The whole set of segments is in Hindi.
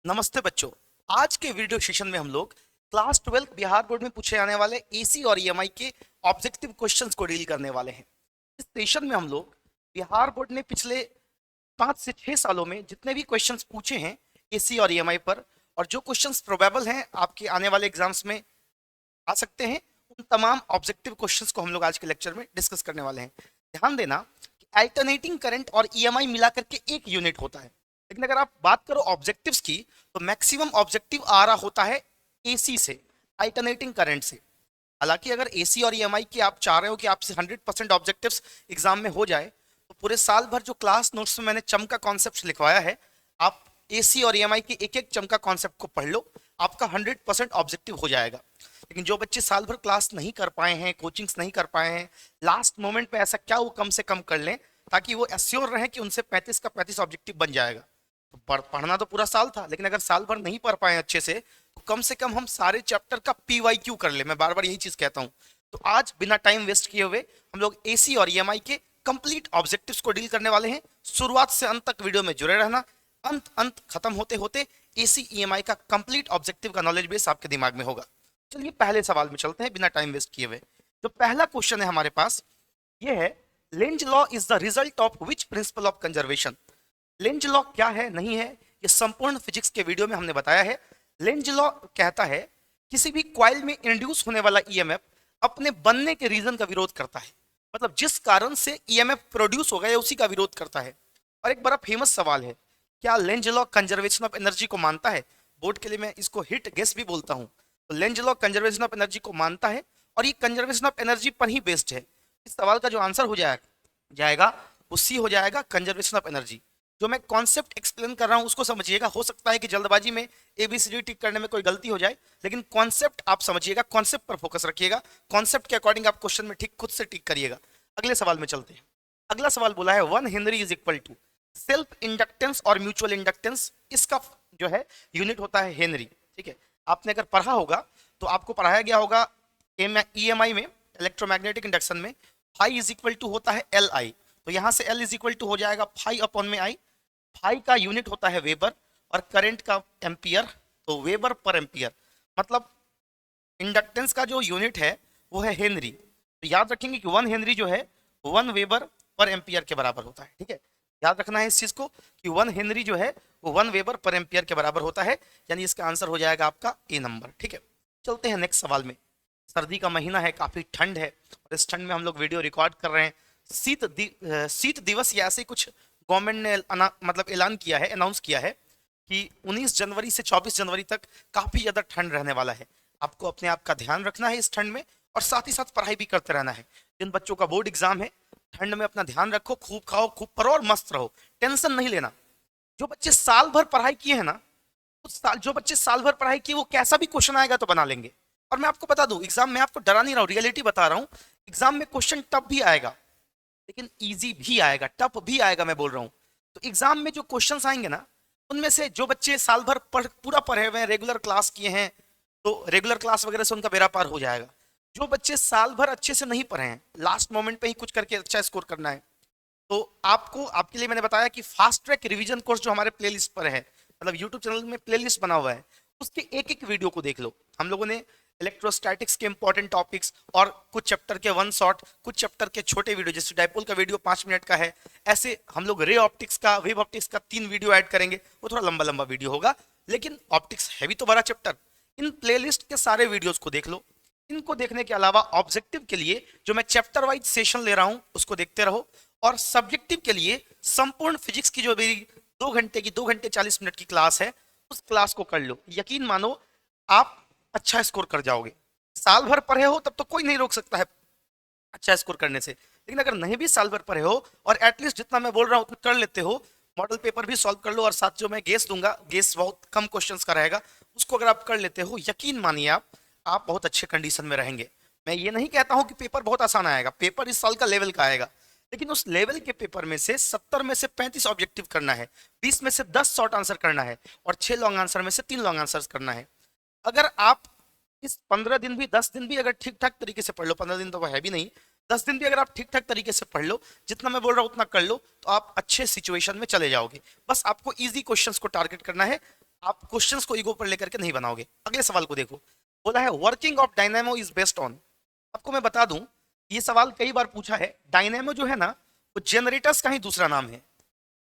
नमस्ते बच्चों। आज के वीडियो सेशन में हम लोग क्लास 12 बिहार बोर्ड में पूछे जाने वाले एसी और ईएमआई के ऑब्जेक्टिव क्वेश्चंस को डील करने वाले हैं। इस सेशन में हम लोग बिहार बोर्ड ने पिछले 5 से 6 सालों में जितने भी क्वेश्चंस पूछे हैं एसी और ईएमआई पर, और जो क्वेश्चंस प्रोबेबल हैं आपके आने वाले एग्जाम्स में आ सकते हैं, उन तमाम ऑब्जेक्टिव क्वेश्चंस को हम लोग आज के लेक्चर में डिस्कस करने वाले हैं। ध्यान देना कि अल्टरनेटिंग करंट और ईएमआई मिला करके एक यूनिट होता है, लेकिन अगर आप बात करो ऑब्जेक्टिव्स की तो मैक्सिमम ऑब्जेक्टिव आ रहा होता है एसी से, अल्टरनेटिंग करंट से। हालांकि अगर एसी और ईएमआई की आप चाह रहे हो कि आपसे 100% ऑब्जेक्टिव्स एग्जाम में हो जाए, तो पूरे साल भर जो क्लास नोट्स में मैंने चम का कॉन्सेप्ट लिखवाया है, आप एसी और ईएमआई के एक एक चम का कॉन्सेप्ट को पढ़ लो, आपका 100% ऑब्जेक्टिव हो जाएगा। लेकिन जो बच्चे साल भर क्लास नहीं कर पाए हैं, कोचिंग्स नहीं कर पाए हैं, लास्ट मोमेंट पे ऐसा क्या वो कम से कम कर लें ताकि वो एश्योर रहे कि उनसे 35 का 35 ऑब्जेक्टिव बन जाएगा। तो पढ़ना तो पूरा साल था, लेकिन अगर साल भर नहीं पढ़ पाए अच्छे से, तो कम से कम हम सारे चैप्टर का पीवाईक्यू कर ले। मैं बार बार यही चीज कहता हूँ। तो आज बिना टाइम वेस्ट किए हुए हम लोग एसी और ईएमआई के कंप्लीट ऑब्जेक्टिव्स को डील करने वाले हैं। शुरुआत से अंत तक वीडियो में जुड़े रहना। अंत खत्म होते होते एसी ईएमआई का कंप्लीट ऑब्जेक्टिव का नॉलेज बेस आपके दिमाग में होगा। चलिए पहले सवाल में चलते हैं बिना टाइम वेस्ट किए हुए। जो पहला क्वेश्चन है हमारे पास, ये है Lenz law is the result of which principle of conservation. Lenz law क्या है नहीं है, ये संपूर्ण फिजिक्स के वीडियो में हमने बताया है। लेंज लॉ कहता है किसी भी कॉइल में इंड्यूस होने वाला ईएमएफ अपने बनने के रीजन का विरोध करता है, मतलब जिस कारण से ईएमएफ प्रोड्यूस हो गया उसी का विरोध करता है। और एक बड़ा फेमस सवाल है, क्या Lenz law conservation of energy को मानता है? बोर्ड के लिए मैं इसको हिट गेस भी बोलता हूं। तो length law conservation of energy को मानता है और ये कंजर्वेशन ऑफ एनर्जी पर ही बेस्ड है। इस सवाल का जो आंसर हो जाएगा उसी हो जाएगा कंजर्वेशन ऑफ एनर्जी। जो मैं कॉन्सेप्ट एक्सप्लेन कर रहा हूं उसको समझिएगा। हो सकता है कि जल्दबाजी में एबीसीडी टिक करने में कोई गलती हो जाए, लेकिन कॉन्सेप्ट आप समझिएगा, कॉन्सेप्ट पर फोकस रखिएगा, कॉन्सेप्ट के अकॉर्डिंग आप क्वेश्चन में ठीक खुद से टिक करिएगा। अगले सवाल में चलते हैं। अगला सवाल बोला है 1 henry is equal to self inductance और म्यूचुअल इंडक्टेंस। इसका जो है यूनिट होता है हेनरी। ठीक है, आपने अगर पढ़ा होगा तो आपको पढ़ाया गया होगा ईएमआई में, इलेक्ट्रोमैग्नेटिक इंडक्शन में, फाई इज इक्वल टू होता है एल आई। तो यहां से एल इज इक्वल टू हो जाएगा फाई अपॉन में आई। फाई का यूनिट होता है वेबर और करंट का एम्पियर, तो वेबर पर एम्पियर, मतलब इंडक्टेंस का जो यूनिट है वो है हेनरी। तो याद रखेंगे कि 1 हेनरी जो है 1 वेबर पर एम्पियर के बराबर होता है। ठीक है, याद रखना है इस चीज को कि 1 हेनरी जो है वो 1 वेबर पर एम्पियर के बराबर होता है, यानी इसका आंसर हो जाएगा आपका ए नंबर। ठीक है, चलते हैं नेक्स्ट सवाल में। सर्दी का महीना है, काफी ठंड है, और इस ठंड में हम लोग वीडियो रिकॉर्ड कर रहे हैं। शीत दिवस या ऐसे कुछ गवर्नमेंट ने मतलब ऐलान किया है, अनाउंस किया है कि 19 जनवरी से 24 जनवरी तक काफी ज्यादा ठंड रहने वाला है। आपको अपने आप का ध्यान रखना है इस ठंड में, और साथ ही साथ पढ़ाई भी करते रहना है। जिन बच्चों का बोर्ड एग्जाम है, ठंड में अपना ध्यान रखो, खूब खाओ, खूब पढ़ो और मस्त रहो, टेंशन नहीं लेना। जो बच्चे साल भर पढ़ाई किए हैं ना, जो बच्चे साल भर पढ़ाई किए, वो कैसा भी क्वेश्चन आएगा तो बना लेंगे। और मैं आपको बता दूं, एग्जाम में आपको डरा नहीं रहा हूं, रियलिटी बता रहा हूं। एग्जाम में क्वेश्चन टफ भी आएगा, लेकिन इजी भी आएगा, टफ भी आएगा, मैं बोल रहा हूं। तो एग्जाम में जो क्वेश्चंस आएंगे ना, उनमें से जो बच्चे साल भर पूरा पढ़े हुए हैं, रेगुलर क्लास किए हैं, तो रेगुलर क्लास वगैरह से उनका बेड़ा पार हो जाएगा। जो बच्चे साल भर अच्छे से नहीं पढ़े हैं, लास्ट मोमेंट पे ही कुछ करके अच्छा स्कोर करना है, तो आपके लिए मैंने बताया कि फास्ट ट्रैक रिवीजन कोर्स जो हमारे प्लेलिस्ट पर है, मतलब यूट्यूब चैनल में प्लेलिस्ट बना हुआ है, उसके एक एक वीडियो को देख लो। हम लोगों ने इलेक्ट्रोस्टैटिक्स के इंपॉर्टेंट टॉपिक्स और कुछ चैप्टर के वन शॉट, कुछ चैप्टर के छोटे वीडियो, जैसे डाइपोल का वीडियो 5 मिनट का है, ऐसे हम लोग रे ऑप्टिक्स का, वेव ऑप्टिक्स का 3 वीडियो ऐड करेंगे। वो थोड़ा लंबा लंबा वीडियो होगा, लेकिन ऑप्टिक्स है भी तो बड़ा चैप्टर। इन प्लेलिस्ट के सारे वीडियोस को देख लो। इनको देखने के अलावा ऑब्जेक्टिव के लिए जो मैं चैप्टर वाइज सेशन ले रहा हूं उसको देखते रहो, और सब्जेक्टिव के लिए संपूर्ण फिजिक्स की जो मेरी 2 घंटे की 2 घंटे 40 मिनट की क्लास है, उस क्लास को कर लो। यकीन मानो आप अच्छा स्कोर कर जाओगे। साल भर पढ़े हो तब तो कोई नहीं रोक सकता है अच्छा स्कोर करने से, लेकिन अगर नहीं भी साल भर पढ़े हो और एटलीस्ट जितना मैं बोल रहा हूं उतना कर लेते हो, मॉडल पेपर भी सॉल्व कर लो, और साथ जो मैं गेस दूंगा, गेस बहुत कम क्वेश्चंस का रहेगा, उसको अगर आप कर लेते हो, यकीन मानिए आप बहुत अच्छे कंडीशन में रहेंगे। मैं ये नहीं कहता हूं कि पेपर बहुत आसान आएगा, पेपर इस साल का लेवल का आएगा, लेकिन उस लेवल के पेपर में से 70 में से 35 ऑब्जेक्टिव करना है, 20 में से 10 शॉर्ट आंसर करना है, और 6 लॉन्ग आंसर में से 3 लॉन्ग आंसर करना है। अगर आप इस 15 दिन भी 10 दिन भी अगर ठीक ठाक तरीके से पढ़ लो, 15 दिन तो है भी नहीं, 10 दिन भी अगर आप ठीक ठाक तरीके से पढ़ लो, जितना मैं बोल रहा हूं उतना कर लो, तो आप अच्छे सिचुएशन में चले जाओगे। बस आपको इजी क्वेश्चंस को टारगेट करना है, आप क्वेश्चंस को ईगो पर लेकर के नहीं बनाओगे। अगले सवाल को देखो, बोला है working of dynamo is based on. आपको मैं बता दूं, ये सवाल कई बार पूछा है। डायनेमो जो है ना, वो जनरेटर्स का ही दूसरा नाम है।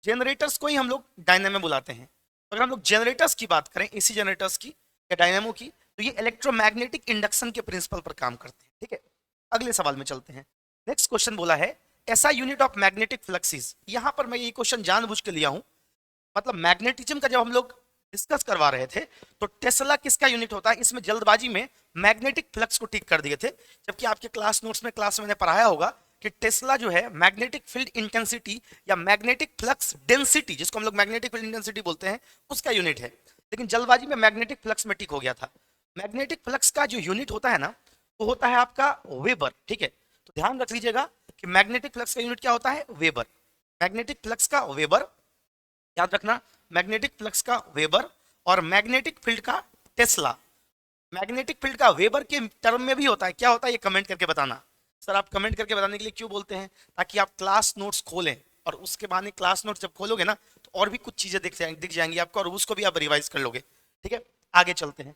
जनरेटर्स को ही हम लोग डायनेमो बुलाते हैं। अगर हम लोग जनरेटर्स की बात करें, एसी जनरेटर्स की या डायनेमो की, तो ये इलेक्ट्रोमैग्नेटिक इंडक्शन के प्रिंसिपल पर काम करते हैं। ठीक है, अगले सवाल में चलते हैं। नेक्स्ट क्वेश्चन बोला है ऐसा यूनिट ऑफ मैग्नेटिक फ्लक्सिस। यहां पर मैं ये क्वेश्चन जानबूझ के लिया हूं, मतलब मैग्नेटिज्म का जब हम लोग डिस्कस करवा रहे थे तो टेस्ला किसका यूनिट होता है, इसमें जल्दबाजी में मैग्नेटिक फ्लक्स को टिक कर दिए थे, जबकि आपके क्लास नोट्स में क्लास में मैंने पढ़ाया होगा कि टेस्ला जो है मैग्नेटिक फील्ड इंटेंसिटी या मैग्नेटिक फ्लक्स डेंसिटी, जिसको हम लोग मैग्नेटिक फील्ड इंटेंसिटी बोलते हैं, उसका यूनिट है। लेकिन जल्दबाजी में मैग्नेटिक फ्लक्स में टिक हो गया था। मैग्नेटिक फ्लक्स का जो यूनिट होता है ना, वो होता है आपका वेबर। ठीक है, तो ध्यान रख लीजिएगा कि मैग्नेटिक फ्लक्स का यूनिट क्या होता है, वेबर। मैग्नेटिक फ्लक्स का वेबर, याद रखना, मैग्नेटिक फ्लक्स का वेबर और मैग्नेटिक फील्ड का टेस्ला। मैग्नेटिक फील्ड का वेबर के टर्म में भी होता है, क्या होता है ये कमेंट करके बताना। सर आप कमेंट करके बताने के लिए क्यों बोलते हैं, ताकि आप क्लास नोट्स खोलें और उसके बाद क्लास नोट्स जब खोलोगे ना तो और भी कुछ चीजें दिख जाएंगी आपको और उसको भी आप रिवाइज कर लोगे। ठीक है, आगे चलते हैं,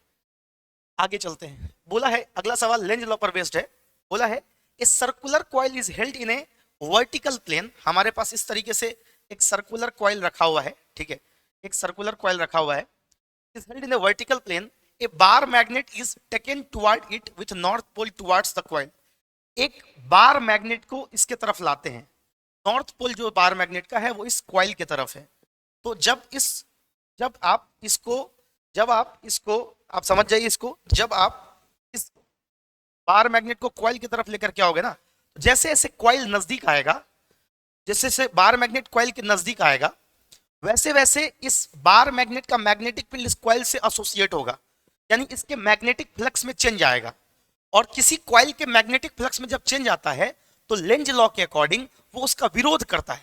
आगे चलते हैं। बोला है अगला सवाल लेंज लॉ पर बेस्ड है। बोला है a circular coil is held in a vertical plane. हमारे पास इस तरीके से एक सर्कुलर कॉइल रखा हुआ है। ठीक है, एक सर्कुलर कॉइल रखा हुआ है, is held in a vertical plane. A bar magnet is taken toward it with north pole towards the coil. एक बार मैग्नेट को इसके तरफ लाते हैं, नॉर्थ पोल जो बार मैग्नेट का है वो इस कॉइल की तरफ है। तो जब आप इसको आप समझ जाइए इसको, जब आप इस बार मैग्नेट को कॉइल की तरफ लेकर के आओगे ना, जैसे जैसे कॉइल नजदीक आएगा, जैसे जैसे बार मैग्नेट कॉइल के नजदीक आएगा, वैसे वैसे इस बार मैग्नेट का मैग्नेटिक फील्ड इस कॉइल से एसोसिएट होगा, यानी इसके मैग्नेटिक फ्लक्स में चेंज आएगा। और किसी कॉइल के मैग्नेटिक फ्लक्स में जब चेंज आता है तो लेंज लॉ के अकॉर्डिंग वो उसका विरोध करता है।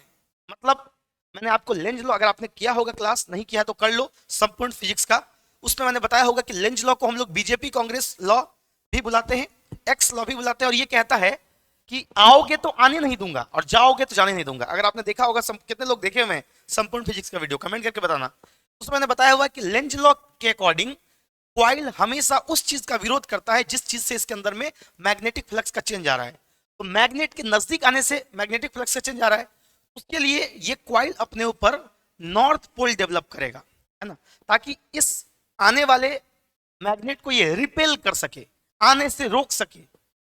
मतलब मैंने आपको लेंज लॉ, अगर आपने किया होगा क्लास, नहीं किया तो कर लो, संपूर्ण फिजिक्स का, उसमें मैंने बताया होगा कि लेंज लॉ को हम लोग बीजेपी कांग्रेस लॉ भी बुलाते हैं, एक्स लॉ भी बुलाते हैं। और ये कहता है कि आओगे तो आने नहीं दूंगा और जाओगे तो जाने नहीं दूंगा। अगर आपने देखा होगा, कितने लोग देखे हुए हैं संपूर्ण फिजिक्स का वीडियो, कमेंट करके बताना। उसमें मैंने बताया हुआ कि लेंज लॉ के अकॉर्डिंग कॉइल हमेशा उस चीज का विरोध करता है जिस चीज से इसके अंदर में मैग्नेटिक फ्लक्स का चेंज आ रहा है। तो मैग्नेट के नजदीक आने से मैग्नेटिक फ्लक्स का चेंज आ रहा है, उसके लिए ये कॉइल अपने ऊपर नॉर्थ पोल डेवलप करेगा, है ना, ताकि इस आने वाले मैग्नेट को ये रिपेल कर सके, आने से रोक सके।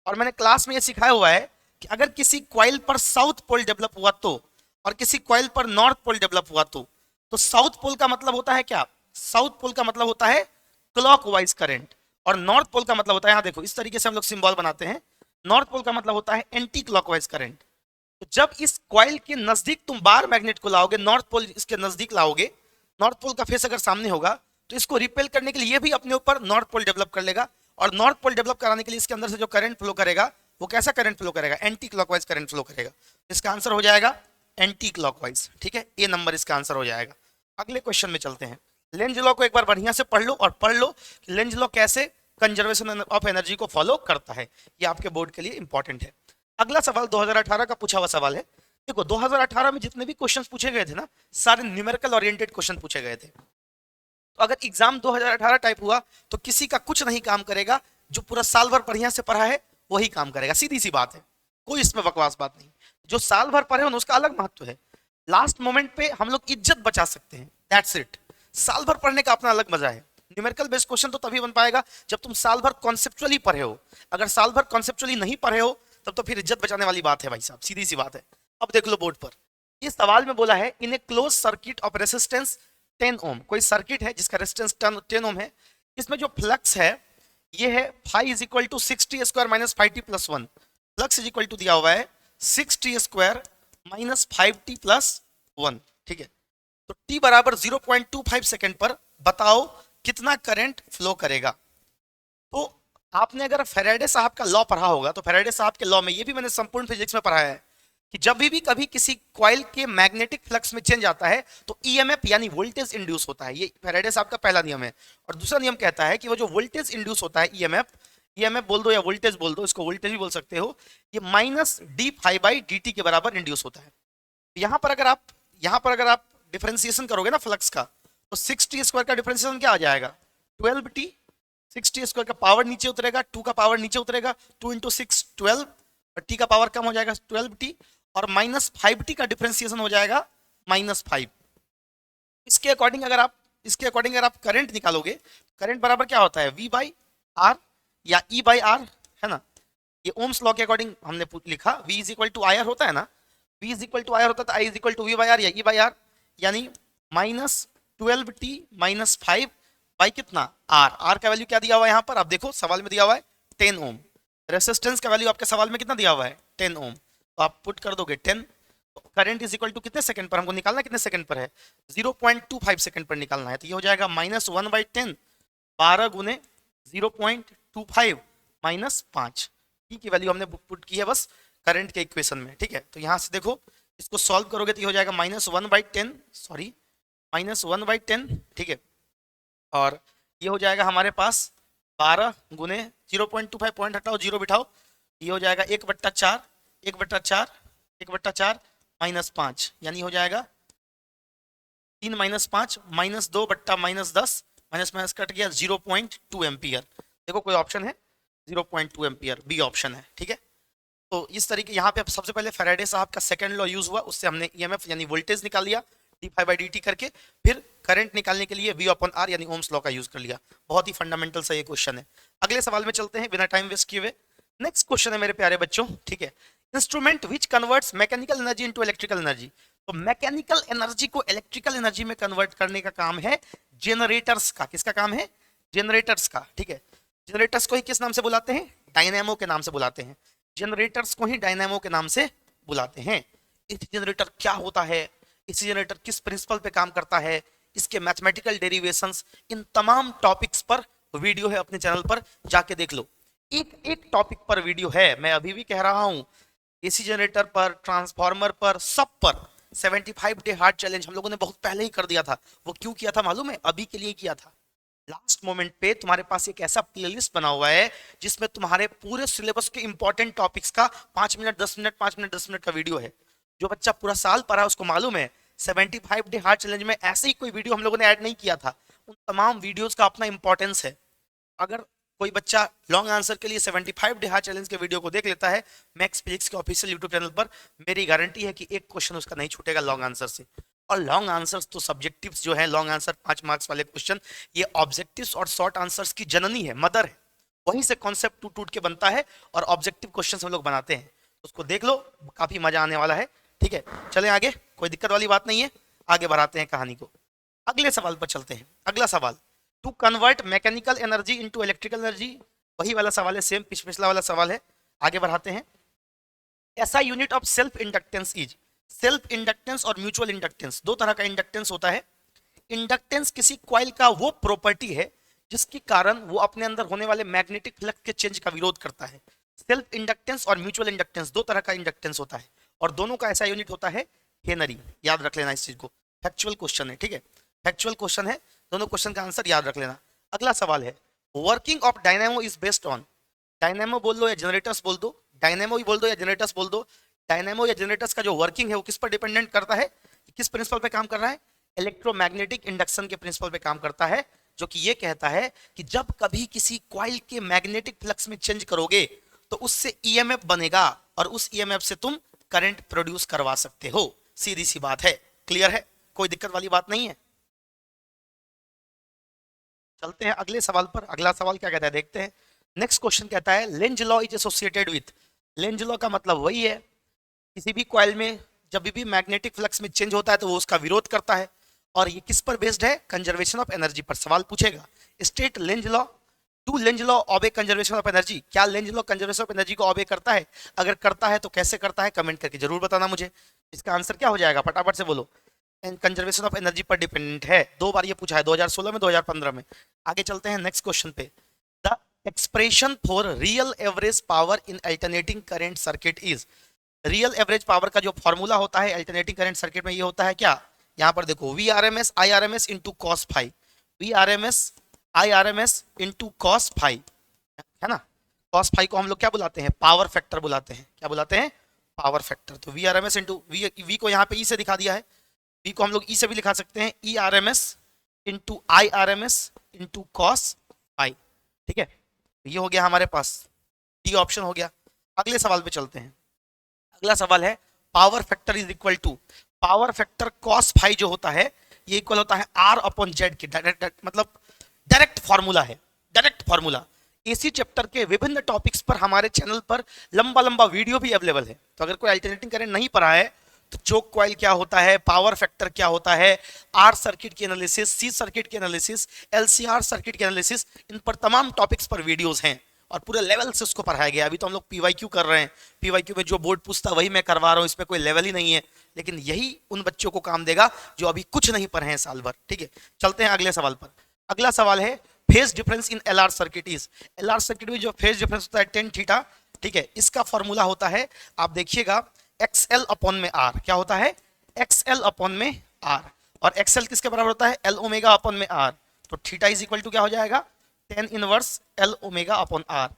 और मैंने क्लास में ये सिखाया हुआ है कि अगर किसी कॉइल पर साउथ पोल डेवलप हुआ तो, और किसी कॉइल पर नॉर्थ पोल डेवलप हुआ तो साउथ पोल का मतलब होता है क्या, साउथ पोल का मतलब होता है क्लॉकवाइज करंट, और नॉर्थ पोल का मतलब होता है, यहां देखो इस तरीके से हम लोग सिंबल बनाते हैं, नॉर्थ पोल का मतलब होता है एंटी क्लॉकवाइज करंट। तो जब इस कॉइल के नजदीक तुम बार मैग्नेट को लाओगे, नॉर्थ पोल इसके नजदीक लाओगे, नॉर्थ पोल का फेस अगर सामने होगा तो इसको रिपेल करने के लिए ये भी अपने ऊपर नॉर्थ पोल डेवलप कर लेगा। और नॉर्थ पोल डेवलप कराने के लिए इसके अंदर से जो करंट फ्लो करेगा वो कैसा करंट फ्लो करेगा, एंटी क्लॉकवाइज करंट फ्लो करेगा। इसका आंसर हो जाएगा एंटी क्लॉकवाइज। ठीक है, ए नंबर इसका आंसर हो जाएगा। अगले क्वेश्चन में चलते हैं। लेंज लॉ को एक बार बढ़िया से पढ़ लो और पढ़ लो कि लेंज लॉ कैसे कंजर्वेशन ऑफ एनर्जी को फॉलो करता है, ये आपके बोर्ड के लिए इंपॉर्टेंट है। अगला सवाल 2018 का पूछा हुआ सवाल है। देखो 2018 में जितने भी क्वेश्चंस पूछे गए थे ना, सारे न्यूमेरिकल ओरिएंटेड क्वेश्चन पूछे गए थे। तो अगर एग्जाम 2018 टाइप हुआ तो किसी का कुछ नहीं काम करेगा, जो पूरा साल भर बढ़िया से पढ़ा है वही काम करेगा, सीधी सी बात है, कोई इसमें बकवास बात नहीं। जो साल भर पढ़े उसका अलग महत्व है, लास्ट मोमेंट पे हम लोग इज्जत बचा सकते हैं, दैट्स इट। साल भर पढ़ने का अपना अलग मजा है। न्यूमेरिकल बेस्ड क्वेश्चन तो तभी बन पाएगा जब तुम साल भर कॉन्सेप्चुअली पढ़े हो। अगर साल भर कॉन्सेप्चुअली नहीं पढ़े हो तब तो फिर इज्जत बचाने वाली बात है भाई साहब, सीधी सी बात है। अब देख लो बोर्ड पर, इस सवाल में बोला है इन ए क्लोज सर्किट ऑफ रेसिस्टेंस 10 ओम। कोई सर्किट है जिसका रेजिस्टेंस 10 ओम है, इसमें जो फ्लक्स है ये है phi is equal to 6t square minus 5t plus 1। Flux is equal to दिया हुआ है 6t square minus 5t plus 1। ठीक है, तो t बराबर 0.25 सेकेंड पर बताओ कितना करंट फ्लो करेगा। तो आपने अगर फैराडे साहब का लॉ पढ़ा होगा तो फैराडे साहब के लॉ में, ये भी मैंने संपूर्ण फिजिक्स में पढ़ा है, कि जब भी कभी किसी कॉइल के मैग्नेटिक फ्लक्स में चेंज आता है तो ईएमएफ यानी वोल्टेज इंड्यूस होता है। ये फैराडे साहब का पहला नियम है। और दूसरा नियम कहता है कि वो जो वोल्टेज इंड्यूस होता है, ईएमएफ बोल दो या वोल्टेज बोल दो, इसको वोल्टेज भी बोल सकते हो, ये minus d phi by d t के बराबर इंड्यूस होता है। यहाँ पर अगर आप डिफरेंशिएशन करोगे ना फ्लक्स का, तो 6t² का डिफरेंशिएशन क्या आ जाएगा 12t। 6t² का पावर नीचे उतरेगा, 2 का पावर नीचे उतरेगा, 2 इंटू 6 12, और t का पावर कम हो जाएगा 12t, और -5t का डिफरेंशिएशन हो जाएगा -5। इसके अकॉर्डिंग अगर आप करंट निकालोगे, करंट बराबर क्या होता है V/R या E/R, है ना। ये ओम्स लॉ के अकॉर्डिंग हमने लिखा V is equal to IR होता है ना, V is equal to IR होता है, तो I is equal to V/R या E/R, यानी -12t -5 बाई कितना R का वैल्यू क्या दिया हुआ है यहाँ पर, आप देखो सवाल में दिया हुआ है 10 ओम। रेसिस्टेंस का वैल्यू आपके सवाल में कितना दिया हुआ है 10 ओम, तो आप पुट कर दोगे 10। करंट इज इक्वल टू कितने सेकंड पर हमको निकालना है, कितने सेकंड पर है 0.25 सेकंड पर निकालना है, तो ये हो जाएगा -1/10, 12 गुने 0.25 -5, टी की वैल्यू हमने पुट की है बस करंट के इक्वेशन में, ठीक है। तो यहाँ से देखो इसको सॉल्व करोगे तो ये हो जाएगा -1/10, सॉरी -1/10, ठीक है। और ये हो जाएगा हमारे पास 12 गुने 0.25, पॉइंट हटाओ 0 बिठाओ, ये हो जाएगा 1/4 1/4 1/4 -5, यानी हो जाएगा 3 -5 -2 बट्टा -10, माइनस कट गया 0.2 एम्पियर। देखो कोई ऑप्शन है 0.2 एम्पियर, बी ऑप्शन है, ठीक है। तो इस तरीके यहाँ पे सबसे पहले फैराडे साहब का सेकंड लॉ यूज हुआ, उससे हमने ईएमएफ यानी वोल्टेज निकाल लिया d∅dt करके, फिर करंट निकालने के लिए V/R यानी ओम्स लॉ का यूज कर लिया। बहुत ही फंडामेंटल सा ये क्वेश्चन है। अगले सवाल में चलते हैं बिना टाइम वेस्ट किए हुए। नेक्स्ट क्वेश्चन है मेरे प्यारे बच्चों, ठीक है। Instrument which converts mechanical energy into electrical energy. तो मैकेनिकल एनर्जी को इलेक्ट्रिकल एनर्जी में कन्वर्ट करने का काम है जनरेटर्स का। किसका काम है जनरेटर्स का, ठीक है। जनरेटर्स को ही किस नाम से बुलाते हैं डायनेमो के नाम से बुलाते हैं। जनरेटर्स को ही डायनेमो के नाम से बुलाते हैं। एसी जनरेटर क्या होता है, एसी जनरेटर किस प्रिंसिपल पे काम करता है, इसके मैथमेटिकल डेरिवेशंस, इन तमाम टॉपिक्स पर वीडियो है अपने चैनल पर, जाके देख लो। एक एक टॉपिक पर वीडियो है, मैं अभी भी कह रहा हूं, एसी जनरेटर पर, ट्रांसफार्मर पर, सब पर। 75 डे हार्ड चैलेंज हम लोगों ने बहुत पहले ही कर दिया था। वो क्यों किया था मालूम है, अभी के लिए किया था। लास्ट मोमेंट पे तुम्हारे पास एक ऐसा प्लेलिस्ट बना हुआ है जिसमें तुम्हारे पूरे सिलेबस के इंपॉर्टेंट टॉपिक्स का 5 मिनट 10 मिनट 5 मिनट 10 मिनट का वीडियो है। जो बच्चा पूरा साल पढ़ा है उसको मालूम है 75 डे हार्ड चैलेंज में ऐसे ही कोई वीडियो हम लोगों ने ऐड नहीं किया था। उन तमाम वीडियोस का अपना इंपॉर्टेंस है। अगर कोई बच्चा लॉन्ग आंसर के लिए 75 डे हार्ड चैलेंज के वीडियो को देख लेता है मैक्स फिजिक्स के ऑफिशियल यूट्यूब चैनल पर, मेरी गारंटी है कि एक क्वेश्चन उसका नहीं छूटेगा लॉन्ग आंसर से। और लॉन्ग आंसर्स तो सब्जेक्टिव्स जो है, लॉन्ग आंसर 5 मार्क्स वाले क्वेश्चन, ये ऑब्जेक्टिव्स और शॉर्ट आंसर्स की जननी है, मदर है। वहीं से कॉन्सेप्ट टूट टूट के बनता है और ऑब्जेक्टिव क्वेश्चन हम लोग बनाते हैं। उसको देख लो, काफी मजा आने वाला है, ठीक है। चलें आगे, कोई दिक्कत वाली बात नहीं है, आगे बढ़ाते हैं कहानी को। अगले सवाल पर चलते हैं। अगला सवाल, to convert mechanical energy into electrical energy, वही वाला सवाल है, सेम पिछला वाला सवाल है। आगे बढ़ाते हैं। ऐसा unit of self inductance is, self inductance और म्यूचुअल इंडक्टेंस, दो तरह का इंडक्टेंस होता है। इंडक्टेंस किसी कॉइल का वो प्रॉपर्टी है जिसके कारण वो अपने अंदर होने वाले मैग्नेटिक फ्लक्स के चेंज का विरोध करता है। सेल्फ इंडक्टेंस और म्यूचुअल इंडक्टेंस दो तरह का इंडक्टेंस होता है, और दोनों का ऐसा यूनिट होता है हेनरी। याद रख लेना इस चीज को, फैक्चुअल क्वेश्चन है, ठीक है, फैक्चुअल क्वेश्चन है, दोनों क्वेश्चन का आंसर याद रख लेना। अगला सवाल है, working of dynamo is based on, dynamo बोल दो या जनरेटर्स बोल दो, डायनेमो ही बोल दो या जनरेटर्स बोल दो, डायनेमो या जनरेटर्स का जो वर्किंग है वो किस पर डिपेंडेंट करता है, किस प्रिंसिपल पे काम कर रहा है, इलेक्ट्रोमैग्नेटिक इंडक्शन के प्रिंसिपल पे काम करता है, जो कि ये कहता है कि जब कभी किसी कॉइल के मैग्नेटिक फ्लक्स में चेंज करोगे तो उससे ईएमएफ बनेगा और उस ईएमएफ से तुम करंट प्रोड्यूस करवा सकते हो। सीधी सी बात है, क्लियर है, कोई दिक्कत वाली बात नहीं है। चलते हैं अगले सवाल पर। अगला सवाल क्या कहता है देखते हैं। नेक्स्ट क्वेश्चन कहता है, Lenz law is associated with, Lenz law का मतलब वही है, किसी भी कॉइल में जब भी मैग्नेटिक फ्लक्स में चेंज होता है तो वो उसका विरोध करता है, और ये किस पर बेस्ड है, कंजर्वेशन ऑफ एनर्जी पर। सवाल पूछेगा, state Lenz law, do Lenz law obey conservation of energy, क्या Lenz law conservation of energy को ऑबे करता है, अगर करता है तो कैसे करता है, कमेंट करके जरूर बताना मुझे। इसका आंसर क्या हो जाएगा, फटाफट से बोलो। कंजर्वेशन ऑफ एनर्जी पर डिपेंडेंट है, दो बार ये पूछा है, 2016 में 2015 में। आगे चलते हैं नेक्स्ट क्वेश्चन पे। The expression for real average power in alternating current circuit is, real average power का जो फॉर्मूला होता है अल्टरनेटिंग करंट सर्किट में ये होता है क्या, यहाँ पर देखो, V R M S I R M S into cos five, V R M S I R M S into cos five, है ना। कॉस फाइव को हम लोग क्या बुलाते हैं, पावर फैक्टर बुलाते हैं, क्या बुलाते हैं, पावर फैक्टर। तो V R M S into V को यहाँ पे ई से दिखा दिया है, वी को हम लोग ई से भी लिखा सकते हैं, E R M S into I R M S into cos I. ठीक है, ये हो गया हमारे पास, डी ऑप्शन हो गया। अगले सवाल पे चलते हैं। अगला सवाल है power factor is equal to, power factor cos phi जो होता है ये इक्वल होता है आर अपॉन जेड के। मतलब डायरेक्ट फॉर्मूला है, डायरेक्ट फॉर्मूला। एसी चैप्टर के विभिन्न टॉपिक्स पर हमारे चैनल पर लंबा लंबा वीडियो भी अवेलेबल है, तो अगर कोई अल्टरनेटिंग करंट नहीं पढ़ा है तो चोक कॉइल क्या होता है, पावर फैक्टर क्या होता है, आर सर्किट की एनालिसिस, सी सर्किट की एनालिसिस, एलसीआर सर्किट की एनालिसिस, इन पर तमाम टॉपिक्स पर वीडियोस हैं और पूरे लेवल से उसको पढ़ाया गया। अभी तो हम लोग पीवाईक्यू कर रहे हैं, पीवाईक्यू में जो बोर्ड पूछता वही मैं करवा रहा हूँ, इसमें कोई लेवल ही नहीं है, लेकिन यही उन बच्चों को काम देगा जो अभी कुछ नहीं पढ़े हैं साल भर। ठीक है, चलते हैं अगले सवाल पर। अगला सवाल है phase difference in LR circuit is, LR circuit में जो फेज डिफरेंस होता है टेन थीटा। ठीक है, इसका फॉर्मूला होता है, आप देखिएगा, एक्सएल अपॉन में आर। क्या होता है, एक्सएल अपॉन में आर, और एक्सएल किसके बराबर होता है, एल ओमेगा अपॉन में आर। तो थीटा इज इक्वल टू क्या हो जाएगा, tan inverse L omega upon R.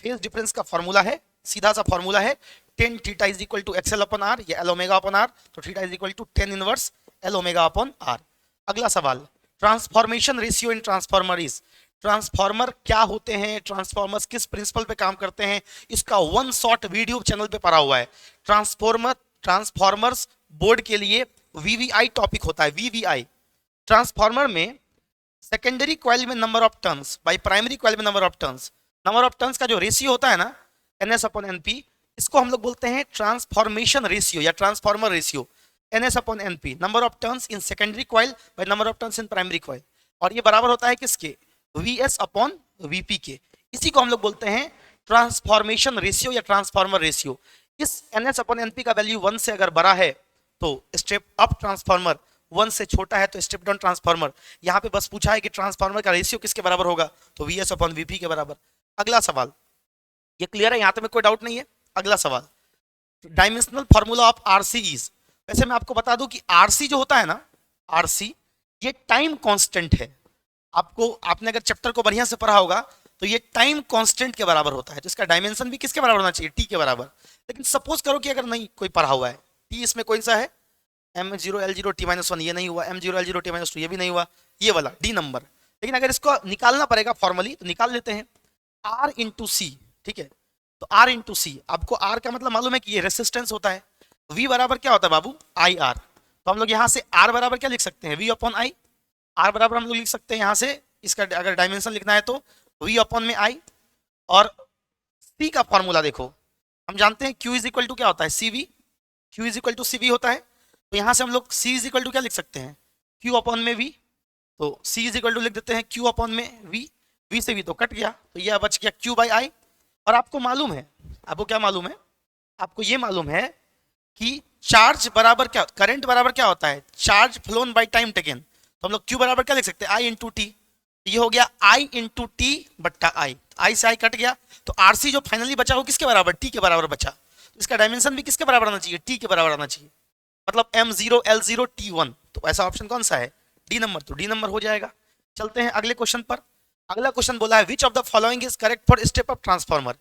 Phase difference का फॉर्मूला है, सीधा सा फॉर्मूला है, tan theta is equal to XL upon R या एल ओमेगा अपॉन आर। तो theta is equal to tan inverse L omega upon R. अगला सवाल, transformation ratio in transformer is, transformer क्या होते हैं, ट्रांसफॉर्मर्स किस प्रिंसिपल पे काम करते हैं, इसका वन शॉट वीडियो चैनल पे पड़ा हुआ है। ट्रांसफॉर्मर्स बोर्ड के लिए वीवीआई टॉपिक होता है, वीवीआई। ट्रांसफॉर्मर में सेकेंडरी कॉइल में number of turns by primary coil में number of turns, number of turns का जो रेशियो होता है ना, एनएस अपॉन एनपी, इसको हम लोग बोलते हैं ट्रांसफॉर्मेशन रेशियो या transformer ratio, NS upon NP, number of turns in secondary coil by number of turns in primary coil. और ये बराबर होता है किसके, वीएस अपॉन वीपी के। इसी को हम लोग बोलते हैं ट्रांसफॉर्मेशन रेशियो या ट्रांसफॉर्मर रेशियो। इस एनएस अपॉन एनपी का वैल्यू 1 से अगर बड़ा है तो स्टेप अप ट्रांसफॉर्मर, 1 से छोटा है तो स्टेप डाउन ट्रांसफॉर्मर। यहाँ पे बस पूछा है कि ट्रांसफॉर्मर का रेशियो किसके बराबर होगा, तो वीएस अपॉन वीपी के बराबर। अगला सवाल, ये क्लियर है, यहाँ पे में कोई डाउट नहीं है। अगला सवाल, dimensional formula of RC is. वैसे मैं आपको बता दूं कि आरसी जो होता है ना, आरसी ये टाइम कांस्टेंट है। आपको, आपने अगर चैप्टर को बढ़िया से पढ़ा होगा तो ये टाइम कांस्टेंट के बराबर होता है, तो इसका डायमेंशन भी किसके बराबर होना चाहिए, टी के बराबर। लेकिन सपोज करो कि अगर नहीं कोई पढ़ा हुआ है, टी इसमें कौन सा है, m0 l0 t-1, ये नहीं हुआ, m0 l0 t-2 ये भी नहीं हुआ, ये वाला डी नंबर। लेकिन अगर इसको निकालना पड़ेगा फॉर्मली तो निकाल लेते हैं, r इंटू सी। ठीक है, तो r इंटू सी, आपको r का मतलब मालूम है कि ये रेसिस्टेंस होता है। v बराबर क्या होता है बाबू, आई आर। तो हम लोग यहाँ से r बराबर क्या लिख सकते हैं, v अपॉन आई। r बराबर हम लोग लिख सकते हैं यहाँ से, इसका अगर डायमेंशन लिखना है तो v अपॉन में i। और c का फॉर्मूला देखो, हम जानते हैं q इज इक्वल टू क्या होता है, cv, q is equal to cv होता है। तो यहाँ से हम लोग c इज इक्वल टू क्या लिख सकते हैं, q अपॉन में v। तो c इज इक्वल टू लिख देते हैं q अपॉन में v, v से v तो कट गया, तो यह बच गया q बाई आई। और आपको मालूम है, आपको क्या मालूम है, आपको ये मालूम है कि चार्ज बराबर क्या, करंट बराबर क्या होता है, charge phloem by time taken. तो हम लोग q बराबर क्या लिख सकते हैं, आई इंटू टी। ये हो गया आई इंटू टी बट्टा आई, आई से आई कट गया, तो आरसी जो फाइनली बचा वो किसके बराबर, टी के बराबर बचा। तो इसका डायमेंशन भी किसके बराबर आना चाहिए, टी के बराबर आना चाहिए, मतलब m0 l0 t1। तो ऐसा ऑप्शन कौन सा है, डी नंबर। तो डी नंबर हो जाएगा। चलते हैं अगले क्वेश्चन पर। अगला क्वेश्चन बोला है which of the following is correct for step up transformer.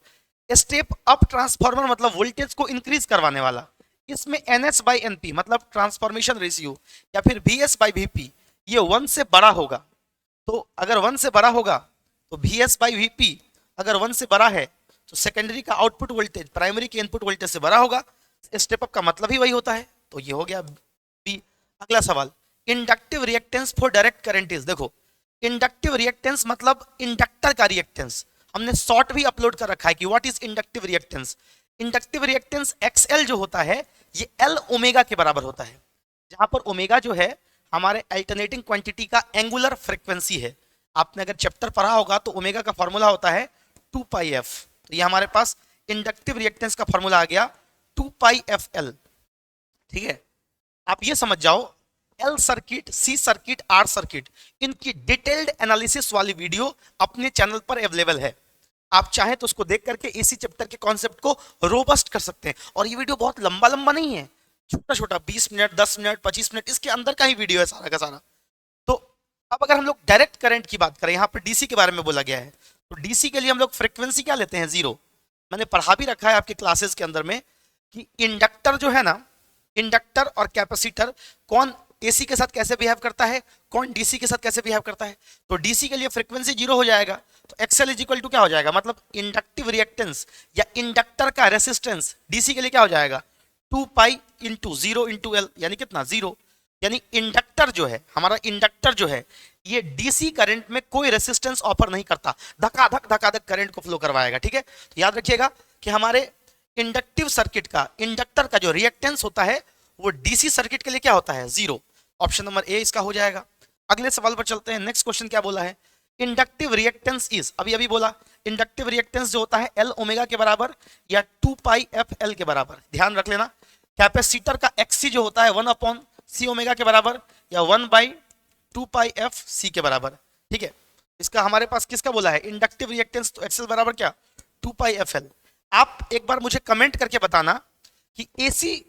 Step up transformer मतलब वोल्टेज को इंक्रीज करवाने वाला। इसमें एनएस बाई एनपी मतलब ट्रांसफॉर्मेशन रेशियो या फिर वीएस बाई वीपी ये 1 से बड़ा होगा। तो अगर 1 से बड़ा होगा तो वीएस बाई वीपी अगर 1 से बड़ा है तो सेकेंडरी का आउटपुट वोल्टेज प्राइमरी के इनपुट वोल्टेज से बड़ा होगा। स्टेप अप का मतलब ही वही होता है, तो ये हो गया बी। अगला सवाल, inductive reactance for direct current is. देखो, इंडक्टिव रिएक्टेंस मतलब इंडक्टर का रिएक्टेंस। हमने शॉर्ट भी अपलोड कर रखा है कि what is inductive reactance. Inductive reactance XL जो होता है ये एल ओमेगा के बराबर होता है, जहां पर ओमेगा जो है हमारे अल्टरनेटिंग क्वांटिटी का एंगुलर फ्रीक्वेंसी है। आपने अगर चैप्टर पढ़ा होगा तो ओमेगा का फॉर्मूला होता है 2 पाई एफ। तो ये हमारे पास इंडक्टिव रिएक्टेंस का फॉर्मूला आ गया 2 पाई एफ एल। ठीक है, आप ये समझ जाओ L circuit, C circuit, R circuit, इनकी डिटेल्ड एनालिसिस वाली वीडियो अपने चैनल पर अवेलेबल है। आप चाहें तो उसको देख करके इसी चैप्टर के कॉन्सेप्ट को रोबस्ट कर सकते हैं। और ये वीडियो बहुत लंबा लंबा नहीं है, छोटा छोटा 20 मिनट, 10 मिनट, 25 मिनट इसके अंदर का ही वीडियो है सारा का सारा। तो अब अगर हम लोग डायरेक्ट करंट की बात करें, यहाँ पर डीसी के बारे में बोला गया है, तो डीसी के लिए हम लोग फ्रीक्वेंसी क्या लेते हैं, 0। मैंने पढ़ा भी रखा है आपके क्लासेस के अंदर में कि इंडक्टर जो है ना, इंडक्टर और कैपेसिटर कौन एसी के साथ कैसे बिहेव करता है, कौन डीसी के साथ कैसे बिहेव करता है। तो डीसी के लिए फ्रीक्वेंसी 0 हो जाएगा, तो एक्सएल इज इक्वल टू क्या हो जाएगा, मतलब इंडक्टिव रिएक्टेंस या इंडक्टर का रेसिस्टेंस डीसी के लिए क्या हो जाएगा, 2 पाई इंटू 0 इंटू एल, यानी कितना 0। यानी इंडक्टर जो है, हमारा इंडक्टर जो है, ये डीसी करंट में कोई रेसिस्टेंस ऑफर नहीं करता, धकाधक करंट को फ्लो करवाएगा। ठीक है, तो याद रखिएगा कि हमारे इंडक्टिव सर्किट का, इंडक्टर का जो रिएक्टेंस होता है वो डीसी सर्किट के लिए क्या होता है, 0। ऑप्शन नंबर ए इसका हो जाएगा। अगले सवाल पर चलते हैं। नेक्स्ट क्वेश्चन क्या बोला है, इंडक्टिव रिएक्टेंस इज, अभी अभी बोला इंडक्टिव रिएक्टेंस जो होता है एल ओमेगा के बराबर या 2 पाई एफ एल के बराबर। ध्यान रख लेना, कैपेसिटर का एक्सी जो होता है 1 अपॉन सी ओमेगा के बराबर या 1 बाई 2 पाई एफ सी के बराबर। ठीक है, इसका हमारे पास किसका बोला है, इंडक्टिव रिएक्टेंस, तो एक्सएल बराबर क्या, 2 पाई एफ एल। आप एक बार मुझे कमेंट करके बताना कि एसी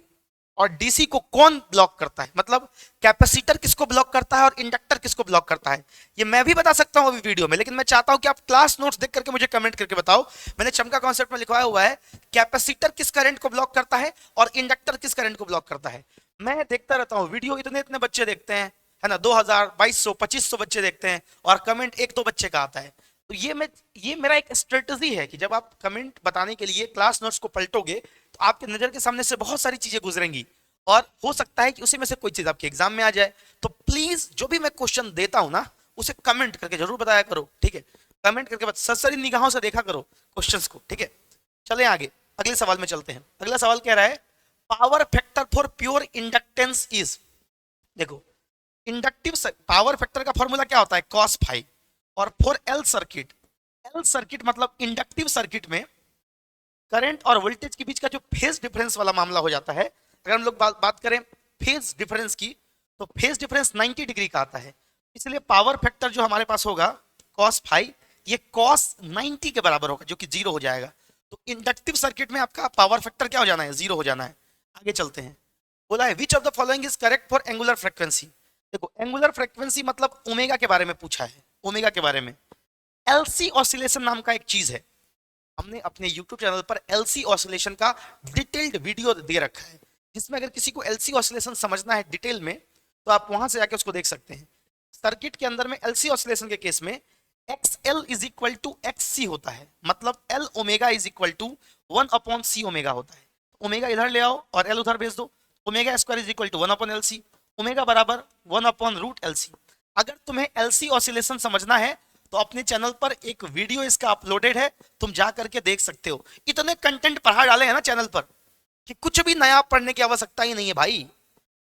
और डीसी को कौन ब्लॉक करता है, मतलब कैपेसिटर किसको ब्लॉक करता है और इंडक्टर किसको ब्लॉक करता है। ये मैं भी बता सकता हूं अभी वीडियो में, लेकिन मैं चाहता हूं कि आप क्लास नोट्स देख करके मुझे कमेंट करके बताओ। मैंने चमका कॉन्सेप्ट में लिखवाया हुआ है कैपेसिटर किस करंट को ब्लॉक करता है और इंडक्टर किस करंट को ब्लॉक करता है। मैं देखता रहता हूं वीडियो, इतने इतने बच्चे देखते हैं, है ना, 2000 2200 2500 बच्चे देखते हैं और कमेंट 1-2 बच्चे का आता है। तो ये मेरा एक स्ट्रेटजी है कि जब आप कमेंट बताने के लिए क्लास नोट्स को पलटोगे तो आपके नजर के सामने से बहुत सारी चीजें गुजरेंगी और हो सकता है कि उसी में से कोई चीज आपके एग्जाम में आ जाए। तो प्लीज जो भी मैं क्वेश्चन देता हूं ना, उसे कमेंट करके जरूर बताया करो। ठीक है, कमेंट करके सरसरी निगाहों से देखा करो क्वेश्चंस को। ठीक है, चलें आगे, अगले सवाल में चलते हैं। अगला सवाल कह रहा है power factor for pure inductance is. देखो, इंडक्टिव पावर फैक्टर का फॉर्मूला क्या होता है, cos फाई। और for L circuit, L circuit मतलब इंडक्टिव सर्किट में करंट और वोल्टेज के बीच का जो फेज डिफरेंस वाला मामला हो जाता है, अगर हम लोग बात करें फेज डिफरेंस की, तो फेज डिफरेंस 90 डिग्री का आता है। इसलिए पावर फैक्टर जो हमारे पास होगा cos फाई, ये cos 90 के बराबर होगा, जो कि 0 हो जाएगा। तो इंडक्टिव सर्किट में आपका पावर फैक्टर क्या हो जाना है, 0 हो जाना है। आगे चलते हैं, बोला है which of the following is correct for angular frequency. देखो, एंगुलर फ्रीक्वेंसी मतलब ओमेगा के बारे में पूछा है, ओमेगा के बारे में। एलसी ऑसिलेशन नाम का एक चीज है, हमने अपने YouTube चैनल पर एलसी ऑसिलेशन का डिटेल्ड वीडियो दे रखा है, जिसमें अगर किसी को एलसी ऑसिलेशन समझना है डिटेल में तो आप वहां से जाके उसको देख सकते हैं। सर्किट के अंदर में एलसी ऑसिलेशन के केस में XL is equal to XC होता है, मतलब L omega is equal to 1 upon C omega होता है। ओमेगा इधर ले आओ और L उधर भेज दो, omega square is equal to 1 upon LC, omega बराबर 1 अपॉन रूट LC। अगर तुम्हें LC ऑसिलेशन समझना है तो अपने चैनल पर एक वीडियो इसका अपलोडेड है, तुम जा करके देख सकते हो। इतने कंटेंट पढ़ा डाले हैं ना चैनल पर कि कुछ भी नया पढ़ने की आवश्यकता ही नहीं है भाई,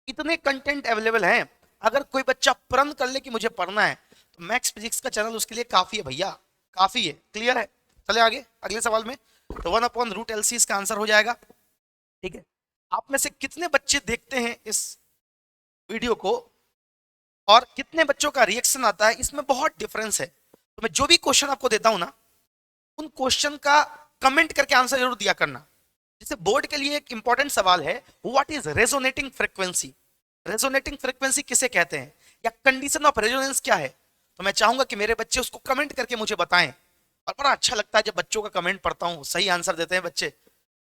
इतने कंटेंट अवेलेबल हैं। अगर कोई बच्चा प्रण कर ले कि मुझे पढ़ना है तो मैक्स फिजिक्स का चैनल उसके लिए काफी है भैया, काफी है। क्लियर है, चले आगे अगले सवाल में। तो 1 अपॉन रूट LC इसका आंसर हो जाएगा। ठीक है, आप में से कितने बच्चे देखते हैं इस वीडियो को और कितने बच्चों का रिएक्शन आता है, इसमें बहुत डिफरेंस है। तो मैं जो भी क्वेश्चन आपको देता हूं ना, उन क्वेश्चन का कमेंट करके आंसर जरूर दिया करना। जैसे बोर्ड के लिए एक इंपॉर्टेंट सवाल है, what is resonating frequency. Resonating frequency किसे कहते हैं या कंडीशन ऑफ रेजोनेंस क्या है। तो मैं चाहूंगा कि मेरे बच्चे उसको कमेंट करके मुझे बताएं। और बड़ा अच्छा लगता है जब बच्चों का कमेंट पढ़ता हूँ, सही आंसर देते हैं बच्चे।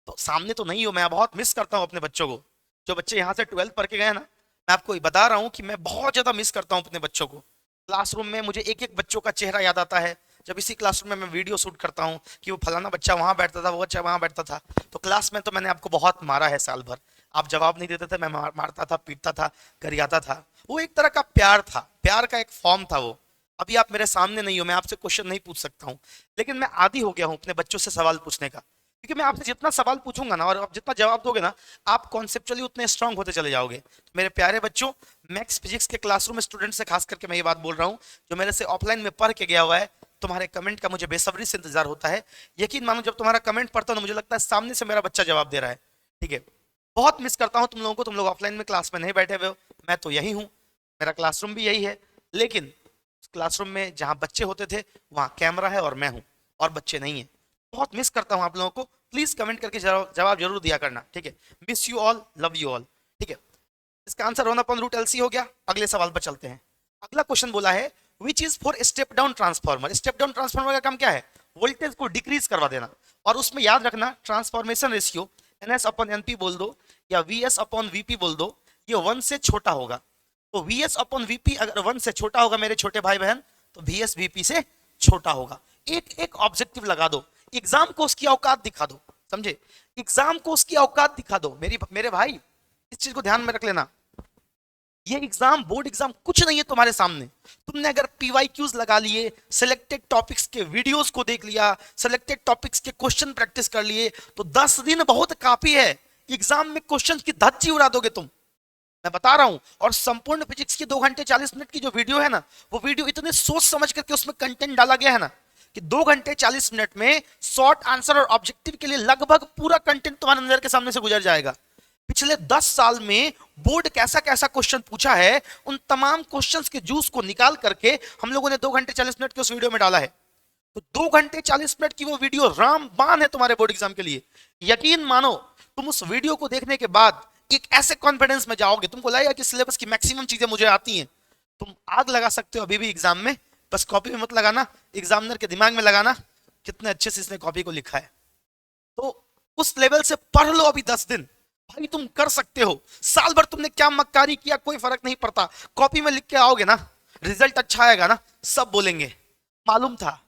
तो सामने तो नहीं हो, मैं बहुत मिस करता हूँ अपने बच्चों को। जो बच्चे यहाँ से 12th पढ़ के गए ना, मैं आपको बता रहा हूँ कि मैं बहुत ज्यादा मिस करता हूँ अपने बच्चों को। क्लासरूम में मुझे एक एक बच्चों का चेहरा याद आता है। जब इसी क्लासरूम में मैं वीडियो शूट करता हूँ कि वो फलाना बच्चा वहां बैठता था, वो बच्चा वहां बैठता था। तो क्लास में तो मैंने आपको बहुत मारा है साल भर, आप जवाब नहीं देते थे, मैं मारता था, पीटता था, गरियाता था। वो एक तरह का प्यार था, प्यार का एक फॉर्म था वो। अभी आप मेरे सामने नहीं हो, मैं आपसे क्वेश्चन नहीं पूछ सकता हूँ, लेकिन मैं आदी हो गया हूँ अपने बच्चों से सवाल पूछने का। क्योंकि मैं आपसे जितना सवाल पूछूंगा ना और आप जितना जवाब दोगे ना, आप कॉन्सेप्चुअली उतने स्ट्रांग होते चले जाओगे। तो मेरे प्यारे बच्चों, मैथ्स फिजिक्स के क्लासरूम स्टूडेंट से खास करके मैं ये बात बोल रहा हूँ, जो मेरे से ऑफलाइन में पढ़ के गया हुआ है, तुम्हारे कमेंट का मुझे बेसब्री से इंतजार होता है। यकीन मानो, जब तुम्हारा कमेंट पढ़ता हूँ ना, मुझे लगता है सामने से मेरा बच्चा जवाब दे रहा है। ठीक है, बहुत मिस करता हूँ तुम लोगों को। तुम लोग ऑफलाइन में क्लास में नहीं बैठे हुए हो, मैं तो यही हूँ, मेरा क्लासरूम भी यही है। लेकिन क्लासरूम में जहाँ बच्चे होते थे वहाँ कैमरा है और मैं हूँ, और बच्चे नहीं है। बहुत मिस करता हूँ आप लोगों को। प्लीज कमेंट करके जवाब जरूर दिया करना। ठीक है, miss you all, love you all. ठीक है, इसका आंसर 1 अपॉन रूट LC हो गया। अगले सवाल पर चलते हैं। अगला क्वेश्चन बोला है which is for step down transformer. Step down transformer का काम क्या है, वोल्टेज को डिक्रीज करवा देना। और उसमें याद रखना transformation ratio NS upon NP बोल दो या VS अपॉन VP बोल दो, ये 1 से छोटा होगा। तो VS अपॉन VP अगर 1 से छोटा होगा मेरे छोटे भाई बहन, तो VS VP से छोटा होगा। एक एक ऑब्जेक्टिव लगा दो, एग्जाम को उसकी औकात दिखा दो, समझे? एग्जाम को उसकी औकात दिखा दो मेरे भाई, इस चीज को ध्यान में रख लेना। ये एग्जाम, बोर्ड एग्जाम कुछ नहीं है तुम्हारे सामने। तुमने अगर PYQs लगा लिए, सिलेक्टेड टॉपिक्स के वीडियोस को देख लिया, सिलेक्टेड टॉपिक्स के क्वेश्चन प्रैक्टिस कर लिए, तो 10 दिन बहुत काफी है। एग्जाम में क्वेश्चन की धज्जी उड़ा दोगे तुम, मैं बता रहा हूं। और संपूर्ण फिजिक्स की 2 घंटे 40 मिनट की जो वीडियो है ना, वो वीडियो इतने सोच समझ करके उसमें कंटेंट डाला गया है ना, कि 2 घंटे 40 मिनट में शॉर्ट आंसर और ऑब्जेक्टिव के लिए लगभग पूरा कंटेंट तुम्हारे नजर के सामने से गुजर जाएगा। पिछले 10 साल में बोर्ड कैसा कैसा क्वेश्चन पूछा है, उन तमाम क्वेश्चंस के जूस को निकाल करके हम लोगों ने 2 घंटे 40 मिनट के उस वीडियो में डाला है। तो 2 घंटे 40 मिनट की वो वीडियो रामबाण है तुम्हारे बोर्ड एग्जाम के लिए। यकीन मानो, तुम उस वीडियो को देखने के बाद एक ऐसे कॉन्फिडेंस में जाओगे, तुमको लगेगा कि सिलेबस की मैक्सिमम चीजें मुझे आती हैं। तुम आग लगा सकते हो अभी भी एग्जाम में, बस कॉपी में मत लगाना, एग्जामिनर के दिमाग में लगाना कितने अच्छे से इसने कॉपी को लिखा है। तो उस लेवल से पढ़ लो अभी 10 दिन, भाई तुम कर सकते हो। साल भर तुमने क्या मक्कारी किया कोई फर्क नहीं पड़ता, कॉपी में लिख के आओगे ना, रिजल्ट अच्छा आएगा ना, सब बोलेंगे मालूम था,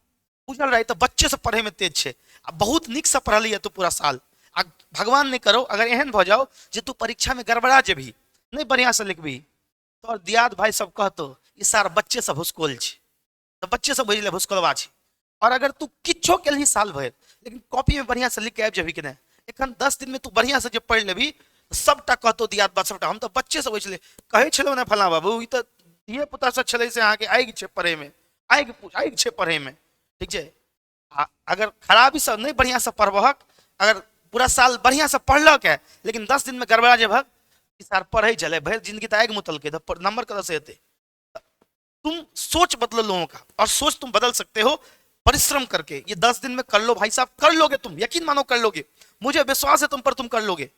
उछल रहे तो बच्चे से पढ़े में तेज छे, अब बहुत निक से पढ़ लिया तो पूरा साल। भगवान ने करो अगर एहन भ जाओ जे तू परीक्षा में गड़बड़ा जे भी नहीं बढ़िया से लिखबी, तो और दियाद भाई सब कहतो ई सार बच्चे सब भुसकोल छे, तो बच्चे सब बुझले भुसकोलवा छे। और अगर तू किच्छो के लिए साल भर लेकिन कॉपी में बढ़िया से लिख के आबि जेबी कि नहीं, एखन 10 दिन में तू बढ़िया से जब पढ़ लेबी, सबटा कहतो दियाद बात सबटा। हम तो बच्चे से बुझले कहे छलो ना फला बाबू ई तो ये पुता से छले से आके आएगी छे पढ़े में, आएगी छे पढ़े में, ठीक छे। अगर खराबी सब नहीं बढ़िया से पढ़बहक, अगर पूरा साल बढ़िया से पढ़लक है लेकिन 10 दिन में गड़बड़ा जेबहक, इस साल पढ़े चले भर जिंदगी तो आग मुतल के नंबर कदर से हेते। तुम सोच बदलो लोगों का, और सोच तुम बदल सकते हो परिश्रम करके। ये 10 दिन में कर लो भाई साहब, कर लोगे तुम, यकीन मानो कर लोगे। मुझे विश्वास है तुम पर, तुम कर लोगे।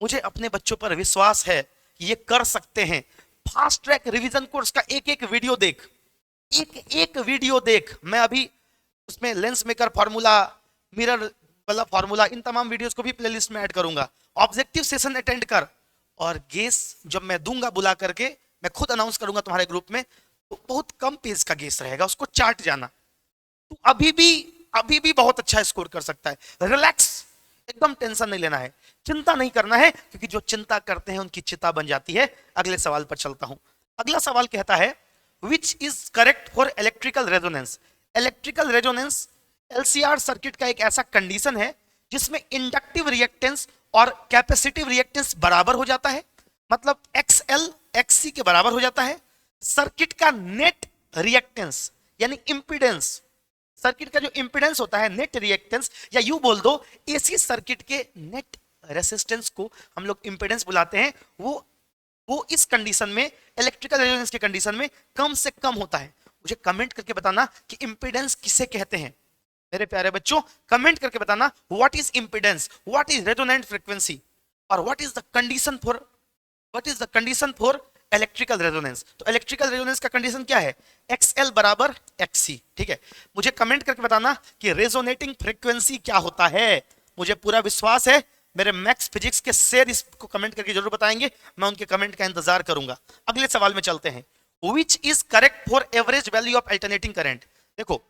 मुझे अपने बच्चों पर विश्वास है कि ये कर सकते हैं। फास्ट ट्रैक रिवीजन कोर्स का एक एक वीडियो देख, एक एक वीडियो देख। मैं अभी उसमें लेंस मेकर फार्मूला, मिरर वाला फार्मूला, इन तमाम वीडियोस को भी प्लेलिस्ट में ऐड करूंगा। ऑब्जेक्टिव सेशन अटेंड कर, और गेस जब मैं दूंगा बुला करके, मैं खुद अनाउंस करूंगा तुम्हारे ग्रुप में, तो बहुत कम पेज का गेस रहेगा, उसको चार्ट जाना। तू अभी भी बहुत अच्छा स्कोर कर सकता है। रिलैक्स, एकदम टेंशन नहीं लेना है, चिंता नहीं करना है, क्योंकि जो चिंता करते हैं उनकी चिता बन जाती है। अगले सवाल पर चलता हूं। अगला सवाल कहता है which is correct for electrical resonance. Electrical resonance LCR circuit का एक ऐसा कंडीशन है जिसमें इंडक्टिव रिएक्टेंस और कैपेसिटिव रिएक्टेंस बराबर हो जाता है, मतलब XL XC के बराबर हो जाता है। सर्किट का नेट रिएक्टेंस यानी इंपीडेंस, सर्किट का जो इंपीडेंस होता है नेट रिएक्टेंस, या यूं बोल दो AC सर्किट के नेट रेसिस्टेंस को हम लोग इंपीडेंस बुलाते हैं। वो इस कंडीशन में, इलेक्ट्रिकल रेजोनेंस के कंडीशन में कम से कम होता है। मुझे कमेंट करके बताना कि इंपीडेंस किसे कहते हैं। मेरे प्यारे बच्चों, कमेंट करके बताना what is impedance, what is resonant frequency, और what is the condition for electrical resonance. तो इलेक्ट्रिकल रेजोनेंस का कंडीशन क्या है? XL बराबर XC, ठीक है। मुझे कमेंट करके बताना कि रेजोनेटिंग फ्रीक्वेंसी क्या होता है। मुझे पूरा विश्वास है मेरे मैक्स फिजिक्स के शेर इसको कमेंट करके जरूर बताएंगे, मैं उनके कमेंट का इंतजार करूंगा। अगले सवाल में चलते हैं। Which is correct for average value of alternating current। देखो,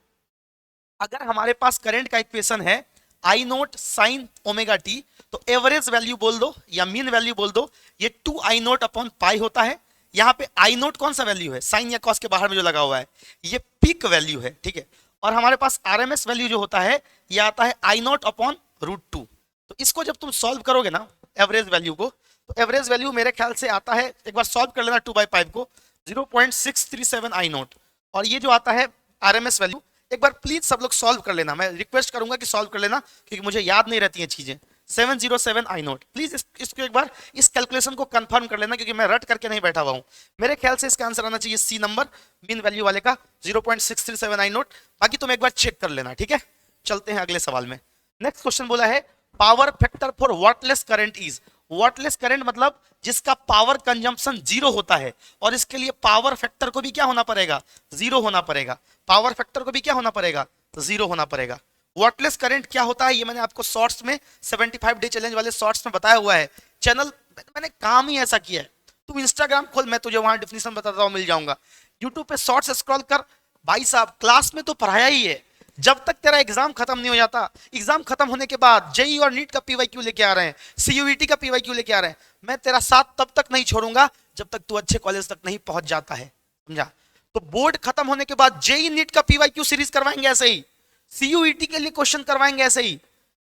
अगर हमारे पास करंट का इक्वेशन है I note sine omega T, तो एवरेज वैल्यू बोल दो या मीन वैल्यू बोल दो, ये 2I नोट अपॉन पाई होता है। यहाँ पे I नोट कौन सा वैल्यू है? साइन या कॉस के बाहर में जो लगा हुआ है, ये पीक वैल्यू है, ठीक है। और हमारे पास RMS वैल्यू जो होता है, ये आता है I नोट अपॉन √2। तो इसको जब तुम सॉल्व करोगे ना एवरेज वैल्यू को, तो एवरेज वैल्यू मेरे ख्याल से आता है, एक बार सॉल्व कर लेना 2/5 को, 0.637 I नोट। और ये जो आता है RMS वैल्यू, एक बार प्लीज सब लोग सॉल्व कर लेना, मैं रिक्वेस्ट करूंगा कि सॉल्व कर लेना, क्योंकि मुझे याद नहीं रहती हैं चीजें। 707 I नोट, प्लीज इसको एक बार इस कैलकुलेशन को कंफर्म कर लेना, क्योंकि मैं रट करके नहीं बैठा हुआ हूं। मेरे ख्याल से इसका आंसर आना चाहिए C नंबर, मीन वैल्यू वाले का 0.637 I नोट। बाकी तुम एक बार चेक कर लेना, ठीक है। चलते हैं अगले सवाल में। नेक्स्ट क्वेश्चन बोला है power factor for wattless current is. Wattless current मतलब जिसका पावर कंजम्पशन 0 होता है, और इसके लिए पावर फैक्टर को भी क्या होना पड़ेगा? 0 होना पड़ेगा। पावर फैक्टर को भी क्या होना पड़ेगा? 0 होना पड़ेगा। वाटलेस करंट क्या होता है ये मैंने आपको शॉर्ट्स में 75 डे चैलेंज वाले शॉर्ट्स में बताया हुआ है। चैनल मैंने काम ही ऐसा किया है, तू इंस्टाग्राम खोल, मैं तुझे वहां डिफिनेशन बताता हूँ, मिल जाऊंगा। यूट्यूब पे शॉर्ट्स स्क्रॉल कर। भाई साहब क्लास में तो पढ़ाया ही है, जब तक तेरा एग्जाम खत्म नहीं हो जाता, एग्जाम खत्म होने के बाद जेई और नीट का पीवाईक्यू लेके आ रहे हैं, सीयूईटी का पीवाईक्यू लेके आ रहे हैं, मैं तेरा साथ तब तक नहीं छोड़ूंगा जब तक तू अच्छे कॉलेज तक नहीं पहुंच जाता है, समझा। तो बोर्ड खत्म होने के बाद जेई नीट का पीवाईक्यू सीरीज करवाएंगे ऐसे ही, सीयूईटी के लिए क्वेश्चन करवाएंगे ऐसे ही।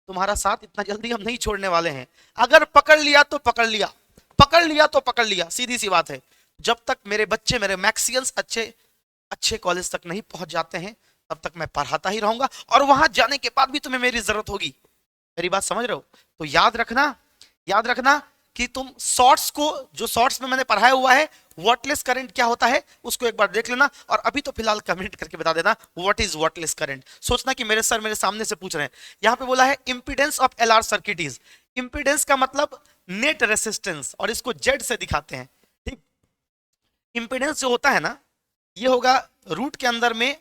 तुम्हारा साथ इतना जल्दी हम नहीं छोड़ने वाले हैं। अगर पकड़ लिया तो पकड़ लिया, पकड़ लिया तो पकड़ लिया, सीधी सी बात है। जब तक मेरे बच्चे, मेरे मैक्सियंस अच्छे अच्छे कॉलेज तक नहीं पहुंच जाते हैं, तब तक मैं पढ़ाता ही रहूंगा, और वहां जाने के बाद भी तुम्हें मेरी जरूरत होगी। मेरी बात समझ रहे हो? तो याद रखना, याद रखना कि तुम शॉर्ट्स को, जो शॉर्ट्स में मैंने पढ़ाया हुआ है वॉटलेस करंट क्या होता है, उसको एक बार देख लेना, और अभी तो फिलहाल कमेंट करके बता देना व्हाट इज वॉटलेस करंट। सोचना कि मेरे सर मेरे सामने से पूछ रहे हैं। यहां पे बोला है impedance of LR circuit is, impedance का मतलब नेट रेसिस्टेंस, और इसको जेड से दिखाते हैं, ठीक। इंपीडेंस जो होता है ना, ये होगा रूट के अंदर में,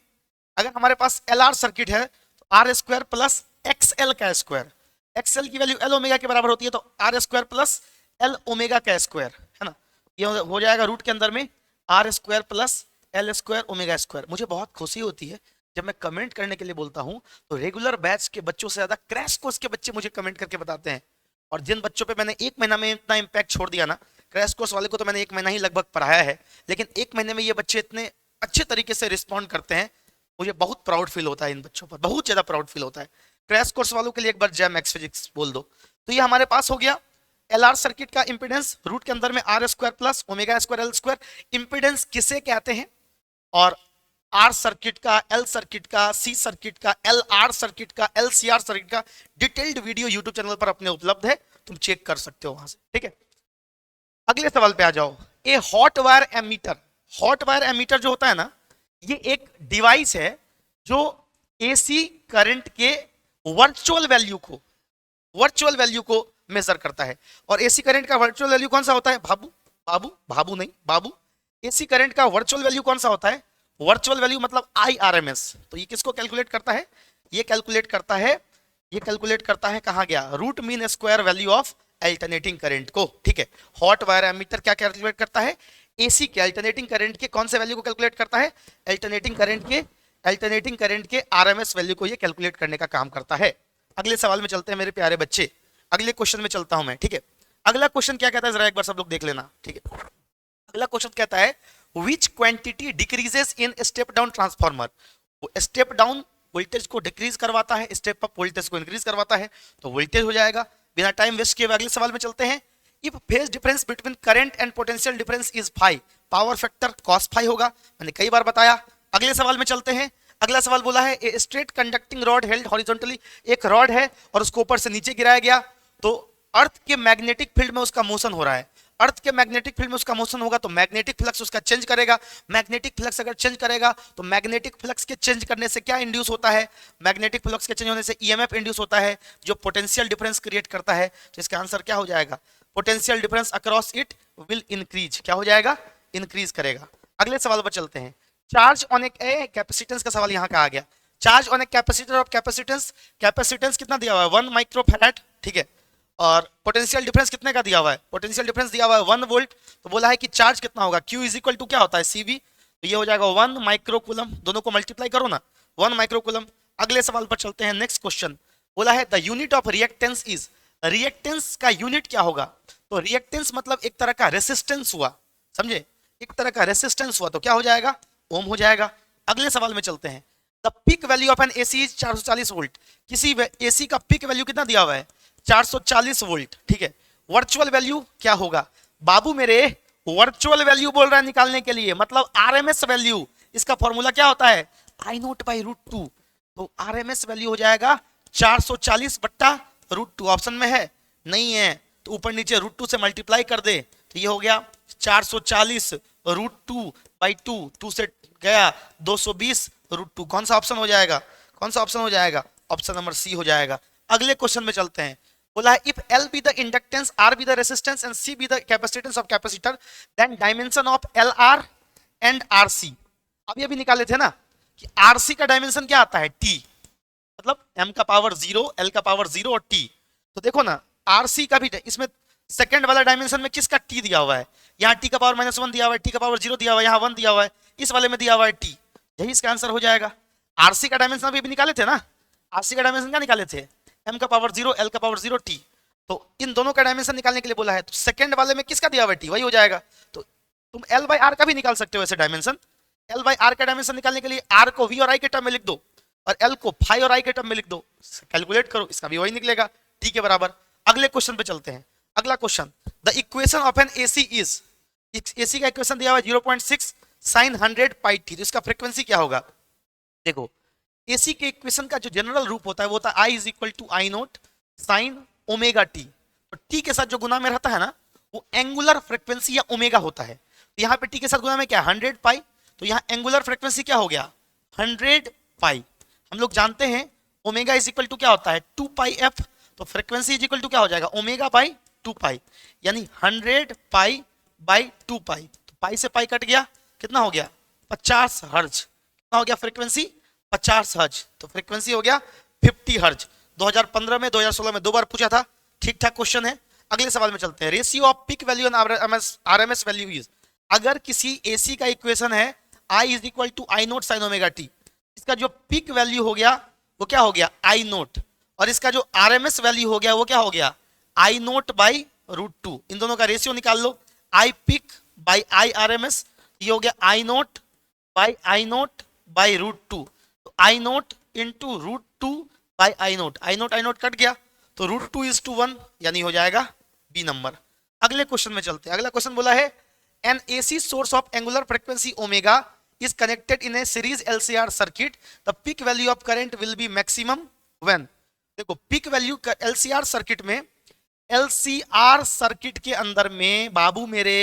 अगर हमारे पास एल आर सर्किट है तो R square plus X L का स्क्वायर, एक्सएल की वैल्यू एल ओमेगा के बराबर होती है, तो R square plus L omega का स्क्वायर, है ना। ये हो जाएगा रूट के अंदर में R square plus L square omega square. मुझे बहुत खुशी होती है जब मैं कमेंट करने के लिए बोलता हूं तो रेगुलर बैच के बच्चों से ज्यादा क्रैश कोर्स के बच्चे मुझे कमेंट करके बताते हैं। और जिन बच्चों पे मैंने एक महीना में इतना इम्पैक्ट छोड़ दिया ना, क्रैश कोर्स वाले को तो मैंने एक महीना ही लगभग पढ़ाया है, लेकिन एक महीने में ये बच्चे इतने अच्छे तरीके से रिस्पॉन्ड करते हैं, मुझे बहुत प्राउड फील होता है इन बच्चों पर, बहुत ज्यादा प्राउड फील होता है। क्रैश कोर्स वालों के लिए एक बार जय मैक्स फिजिक्स बोल दो। तो ये हमारे पास हो गया एलआर सर्किट का इंपीडेंस, रूट के अंदर में R square plus omega square L square. Impedance किसे कहते हैं, और आर सर्किट का, एल सर्किट का, सी सर्किट का, एल आर सर्किट का, एल सी आर सर्किट का डिटेल्ड वीडियो यूट्यूब चैनल पर अपने उपलब्ध है, तुम चेक कर सकते हो वहां से, ठीक है। अगले सवाल पे आ जाओ। A hot wire ammeter, hot wire ammeter जो होता है ना, ये एक डिवाइस है जो एसी करंट के वर्चुअल वैल्यू को मेजर करता है। और एसी करंट का वर्चुअल वैल्यू कौन सा होता है बाबू, बाबू नहीं बाबू, एसी करंट का वर्चुअल वैल्यू कौन सा होता है, वर्चुअल वैल्यू मतलब IRMS। तो ये किसको कैलकुलेट करता है, ये कैलकुलेट करता है, ये कैलकुलेट करता है, कहां गया, root mean square value of alternating current को, ठीक है। हॉट वायर एमीटर क्या कैलकुलेट करता है, एसी के अल्टरनेटिंग करंट के कौन से वैल्यू को कैलकुलेट करता है, अल्टरनेटिंग करंट के आरएमएस वैल्यू को ये कैलकुलेट करने का काम करता है। अगले सवाल में चलते हैं मेरे प्यारे बच्चे, अगले क्वेश्चन में चलता हूं मैं, ठीक है। अगला क्वेश्चन क्या कहता है जरा एक बार सब लोग देख लेना, ठीक है। अगला क्वेश्चन कहता है विच quantity decreases in step down transformer. Step down voltage को डिक्रीज करवाता है, स्टेप अप वोल्टेज को इंक्रीज करवाता है, तो वोल्टेज हो जाएगा। बिना टाइम वेस्ट किए अगले सवाल में चलते हैं। If phase difference between current and potential difference is 5, power factor cos 5 होगा, मैंने कई बार बताया। अगले सवाल में चलते हैं। अगला सवाल बोला है a straight conducting rod held horizontally, एक रॉड है और उसको ऊपर से नीचे गिराया गया, तो अर्थ के मैग्नेटिक फील्ड में उसका मोशन हो रहा है, अर्थ के मैग्नेटिक फील्ड में उसका मोशन होगा तो मैग्नेटिक फ्लक्स उसका चेंज करेगा। मैग्नेटिक फ्लक्स अगर चेंज करेगा तो मैग्नेटिक फ्लक्स के चेंज करने से क्या इंड्यूस होता है, मैग्नेटिक फ्लक्स के चेंज होने से ईएमएफ इंड्यूस होता है जो पोटेंशियल डिफरेंस क्रिएट करता है। तो इसका आंसर क्या हो जाएगा, potential difference across it will increase, क्या हो जाएगा, इंक्रीज करेगा। अगले सवाल पर चलते हैं। चार्ज ऑन ए कैपेसिटेंस का सवाल यहाँ का आ गया। Charge on a capacitor of capacitance, capacitance कितना दिया हुआ है 1 माइक्रोफैराड, ठीक है। और पोटेंशियल डिफरेंस कितने का दिया हुआ है, पोटेंशियल डिफरेंस दिया हुआ है 1 वोल्ट। तो बोला है कि चार्ज कितना होगा, Q इज इक्वल टू क्या होता है CV, तो ये हो जाएगा 1 माइक्रोकूलम, दोनों को मल्टीप्लाई करो ना, 1 माइक्रोकूलम। अगले सवाल पर चलते हैं। नेक्स्ट क्वेश्चन बोला है the unit of reactance is, reactance का यूनिट क्या होगा, तो रिएक्टेंस मतलब एक तरह का रेसिस्टेंस हुआ, समझे, एक तरह का रेसिस्टेंस हुआ, तो क्या हो जाएगा, ओम हो जाएगा। अगले सवाल में चलते हैं। The peak value of N AC is 440 volt, किसी एसी का पीक वैल्यू कितना दिया हुआ है 440 वोल्ट, ठीक है। वर्चुअल वैल्यू क्या होगा बाबू मेरे, वर्चुअल वैल्यू बोल रहा है निकालने के लिए, मतलब आरएमएस वैल्यू, इसका फॉर्मूला क्या होता है आई नोट बाई √2, तो आरएमएस वैल्यू हो जाएगा 440 बट्टा √2, ऑप्शन में है नहीं है तो ऊपर नीचे √2 से मल्टीप्लाई कर दे, तो ये हो गया 440 √2 बाई 2, 2 से गया 220 √2, कौन सा ऑप्शन हो जाएगा, कौन सा ऑप्शन हो जाएगा, ऑप्शन नंबर सी हो जाएगा। अगले क्वेश्चन में चलते हैं। बोला है if L be the inductance, R be the resistance and C be the capacitance of capacitor, then dimension of LR and RC, अभी अभी निकाले थे ना कि RC का डायमेंशन क्या आता है T, मतलब M का पावर 0, L का पावर 0 और T। तो देखो ना RC का भी इसमें सेकंड वाला डायमेंशन में किसका टी दिया हुआ है, यहाँ टी का पावर -1 दिया हुआ है, टी का पावर 0 दिया हुआ है, यहाँ 1 दिया हुआ है, इस वाले में दिया हुआ है टी, यही इसका आंसर हो जाएगा। आरसी का डायमेंशन अभी भी निकाले थे ना, आरसी का डायमेंशन क्या निकाले थे, एम का पावर 0 एल का पावर 0 टी, तो इन दोनों का डायमेंशन निकालने के लिए बोला है, तो सेकंड वाले में किसका दिया हुआ है टी, वही हो जाएगा। तो तुम एल बाई आर का भी निकाल सकते हो ऐसे डायमेंशन, एल बाई आर का डायमेंशन निकालने के लिए आर को वी और आई के टर्म में लिख दो और एल को फाई और आई के टर्म में लिख दो, कैलकुलेट करो, इसका भी वही निकलेगा टी के बराबर। अगले क्वेश्चन पे चलते हैं। अगला question, the equation of N AC is, AC का इक्वेशन दिया हुआ है 0.6 sin 100 पाई टी, तो इसका फ्रीक्वेंसी क्या होगा। देखो एसी के इक्वेशन का जो जनरल रूप होता है वो होता है I is equal to I naught sine omega T, तो टी के साथ जो गुना में रहता है ना वो एंगुलर फ्रीक्वेंसी या ओमेगा होता है, तो यहाँ पे टी के साथ गुना में क्या 100 पाई, तो यहाँ एंगुलर फ्रीक्वेंसी क्या हो गया 100 पाई। हम लोग जानते हैं ओमेगा इज इक्वल टू क्या होता है 2 पाई एफ, तो फ्रीक्वेंसी इज इक्वल टू क्या हो जाएगा ओमेगा बाई 2 पाई, यानी 100 पाई बाई 2 पाई, तो पाई से पाई कट गया, कितना हो गया 50 हर्ज, कितना हो गया फ्रीक्वेंसी 50 हर्ज, तो फ्रीक्वेंसी हो गया 50 हर्ज। 2015 में 2016 में 2 बार पूछा था, ठीक ठाक क्वेश्चन है। अगले सवाल में चलते हैं। Ratio of peak value and RMS value is, अगर किसी एसी का इक्वेशन है I is equal to I naught sine omega T, इसका जो पीक वैल्यू हो गया वो क्या हो गया आई नोट, और इसका जो आरएमएस वैल्यू हो गया वो क्या हो गया आई नोट बाई √2, इन दोनों का रेशियो निकाल लो, I peak by I RMS, ये हो गया आई नोट बाई √2, तो I naught into √2 by I naught cut गया, तो √2 इज टू 1, यानी हो जाएगा बी नंबर। अगले क्वेश्चन में चलते हैं। अगला क्वेश्चन बोला है N AC source of angular frequency omega is connected in a series LCR circuit, the peak value of current will be maximum when। देखो पीक वैल्यू LCR सर्किट में, LCR सर्किट के अंदर में बाबू मेरे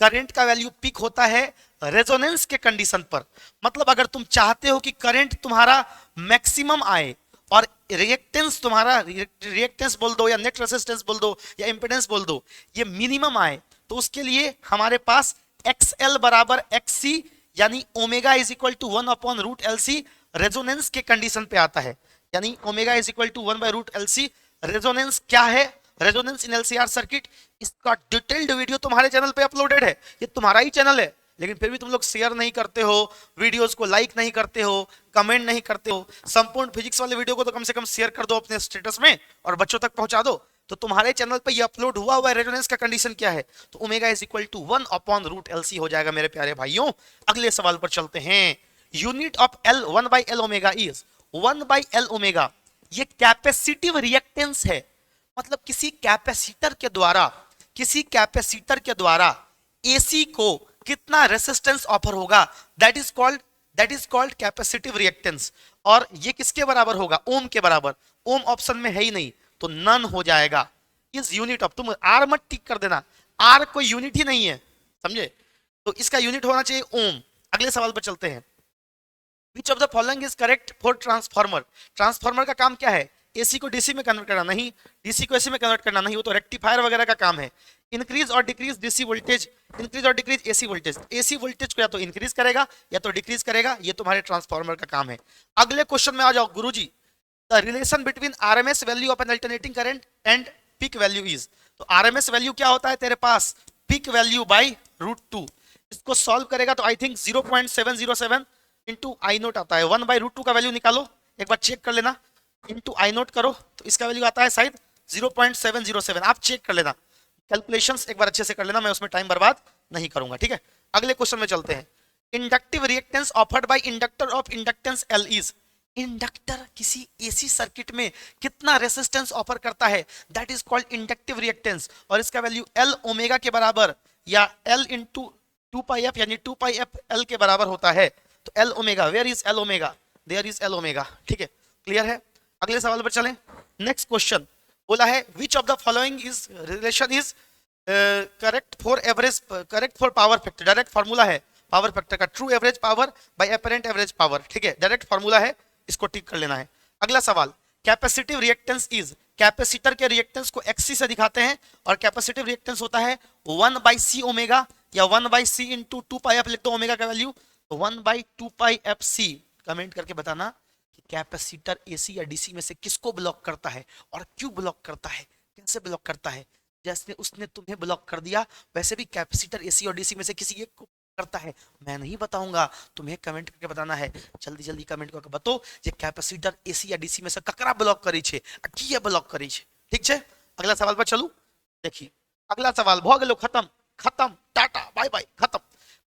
करंट का वैल्यू पीक होता है रेजोनेंस के कंडीशन पर, मतलब अगर तुम चाहते हो कि करंट तुम्हारा मैक्सिमम आए और रिएक्टेंस तुम्हारा, रिएक्टेंस बोल दो या नेट रेजिस्टेंस बोल दो या इंपेडेंस बोल दो, ये मिनिमम आए, तो उसके लिए हमारे पास XL बराबर XC यानी omega is equal to 1/√LC resonance के कंडीशन पे आता है, यानी omega is equal to 1/√LC। Resonance क्या है, रेजोनेंस इन LCR सर्किट, इसका डिटेल्ड वीडियो तुम्हारे चैनल पे अपलोडेड है, ये तुम्हारा ही चैनल है, लेकिन फिर भी तुम लोग शेयर नहीं करते हो, वीडियोस को लाइक नहीं करते हो, कमेंट नहीं करते हो। संपूर्ण फिजिक्स वाले वीडियो को तो कम से कम शेयर कर दो अपने स्टेटस में और बच्चों तक पहुंचा दो, तो तुम्हारे चैनल पे ये अपलोड हुआ हुआ है। रेजोनेंस का कंडीशन क्या है, तो omega is equal to 1/√LC हो जाएगा मेरे प्यारे भाइयों। अगले सवाल पर चलते हैं। Unit of L 1/L omega is 1/L omega, ये कैपेसिटिव रिएक्टेंस है, मतलब किसी कैपेसिटर के द्वारा एसी को कितना रेसिस्टेंस ऑफर होगा, that is called capacitive reactance, और ये किसके बराबर होगा ओम के बराबर। ओम ऑप्शन में है ही नहीं तो नन हो जाएगा। इस यूनिट ऑफ, तुम आर मत टिक कर देना, आर कोई यूनिट ही नहीं है, समझे, तो इसका यूनिट होना चाहिए ओम। अगले सवाल पर चलते हैं। Which of the following is correct for transformer, transformer का काम क्या है, एसी को डीसी में कन्वर्ट करना, नहीं डीसी को एसी में कन्वर्ट करना, नहीं वो तो रेक्टिफायर वगैरह का काम है। इंक्रीज और डिक्रीज डीसी वोल्टेज, इंक्रीज और decrease AC voltage, AC voltage को या तो इंक्रीज करेगा या तो डिक्रीज करेगा, ये तुम्हारे ट्रांसफार्मर का काम है। अगले क्वेश्चन में आ जाओ गुरुजी, the relation between RMS value of an alternating current and peak value is, तो आरएमएस वैल्यू क्या होता है तेरे पास पीक वैल्यू बाई √2, इसको सॉल्व करेगा तो I think 0.707 into I note आता है, 1/√2 का वैल्यू निकालो, एक बार चेक कर लेना, इंटू आई नोट करो तो इसका वैल्यू आता है शायद 0.707, आप चेक कर लेना, कैलकुलेशंस एक बार अच्छे से कर लेना, मैं उसमें टाइम बर्बाद नहीं करूंगा, ठीक है। अगले क्वेश्चन में चलते हैं। Inductive reactance offered by inductor of inductance L is, inductor किसी एसी सर्किट में कितना रेसिस्टेंस ऑफर करता है, that is called inductive reactance, और इसका वैल्यू L ओमेगा के बराबर या L इंटू 2πf यानी 2πf L के बराबर होता है, तो L omega, where is L omega, there is L omega, ठीक है, क्लियर है। अगले सवाल पर चलें। नेक्स्ट क्वेश्चन बोला है which of the following is relation is correct for average, correct for power factor, direct formula है पावर फैक्टर का, true average power bye apparent average power, ठीक है, डायरेक्ट फार्मूला है, इसको टिक कर लेना है। अगला सवाल, कैपेसिटिव रिएक्टेंस इज, कैपेसिटर के रिएक्टेंस को XC से दिखाते हैं और कैपेसिटिव रिएक्टेंस होता है 1/C ओमेगा या 1/C इंटू 2πf, लिख दो ओमेगा का वैल्यू, तो 1/2πfC। कमेंट करके बताना कि कैपेसिटर एसी या डीसी में से किसको ब्लॉक करता है और क्यों ब्लॉक करता है, कैसे ब्लॉक करता है, जैसे उसने तुम्हें ब्लॉक कर दिया वैसे भी कैपेसिटर एसी और डीसी में से किसी एक को करता है, मैं नहीं बताऊंगा, तुम्हें कमेंट करके बताना है। जल्दी जल्दी कमेंट करके बताओ जे कैपेसिटर एसी या डीसी में से ककरा ब्लॉक करी छे आ किए ब्लॉक करी छे। ठीक है, अगला सवाल पर चलू। देखिए अगला सवाल भ गेलो खत्म, खत्म, टाटा बाय बाय, खत्म।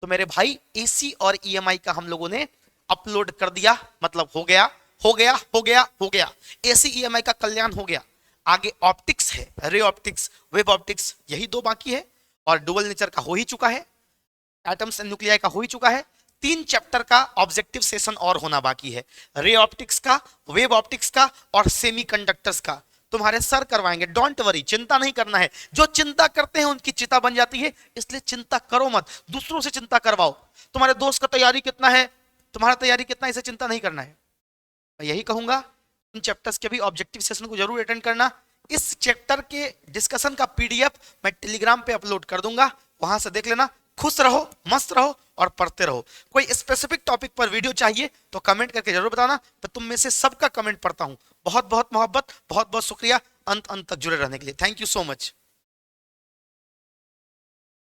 तो मेरे भाई एसी और ईएमआई का हम लोगों ने अपलोड कर दिया, मतलब हो गया हो गया हो गया हो गया। एसी ईएमआई का कल्याण हो गया। आगे ऑप्टिक्स है, रे ऑप्टिक्स, वेव ऑप्टिक्स, यही दो बाकी है। और डुअल नेचर का हो ही चुका है, एटम्स एंड न्यूक्लियाई का हो ही चुका है। 3 चैप्टर का ऑब्जेक्टिव सेशन और होना बाकी है, रे ऑप्टिक्स का, वेव ऑप्टिक्स का और सेमीकंडक्टर्स का। तुम्हारे सर करवाएंगे, डोंट वरी, चिंता नहीं करना है। जो चिंता करते हैं उनकी चिता बन जाती है, इसलिए चिंता करो मत, दूसरों से चिंता करवाओ। तुम्हारे दोस्त का तैयारी कितना है, तुम्हारा तैयारी कितना है, इसे चिंता नहीं करना है। मैं यही कहूंगा इन चैप्टर्स के भी ऑब्जेक्टिव सेशन को जरूर अटेंड करना। इस चैप्टर के डिस्कशन का पीडीएफ मैं टेलीग्राम पे अपलोड कर दूंगा, वहां से देख लेना। खुश रहो, मस्त रहो और पढ़ते रहो। कोई स्पेसिफिक टॉपिक पर वीडियो चाहिए तो कमेंट करके जरूर बताना, मैं तुम में से सबका कमेंट पढ़ता हूं। बहुत बहुत मोहब्बत, बहुत बहुत शुक्रिया अंत अंत तक जुड़े रहने के लिए। Thank you so much.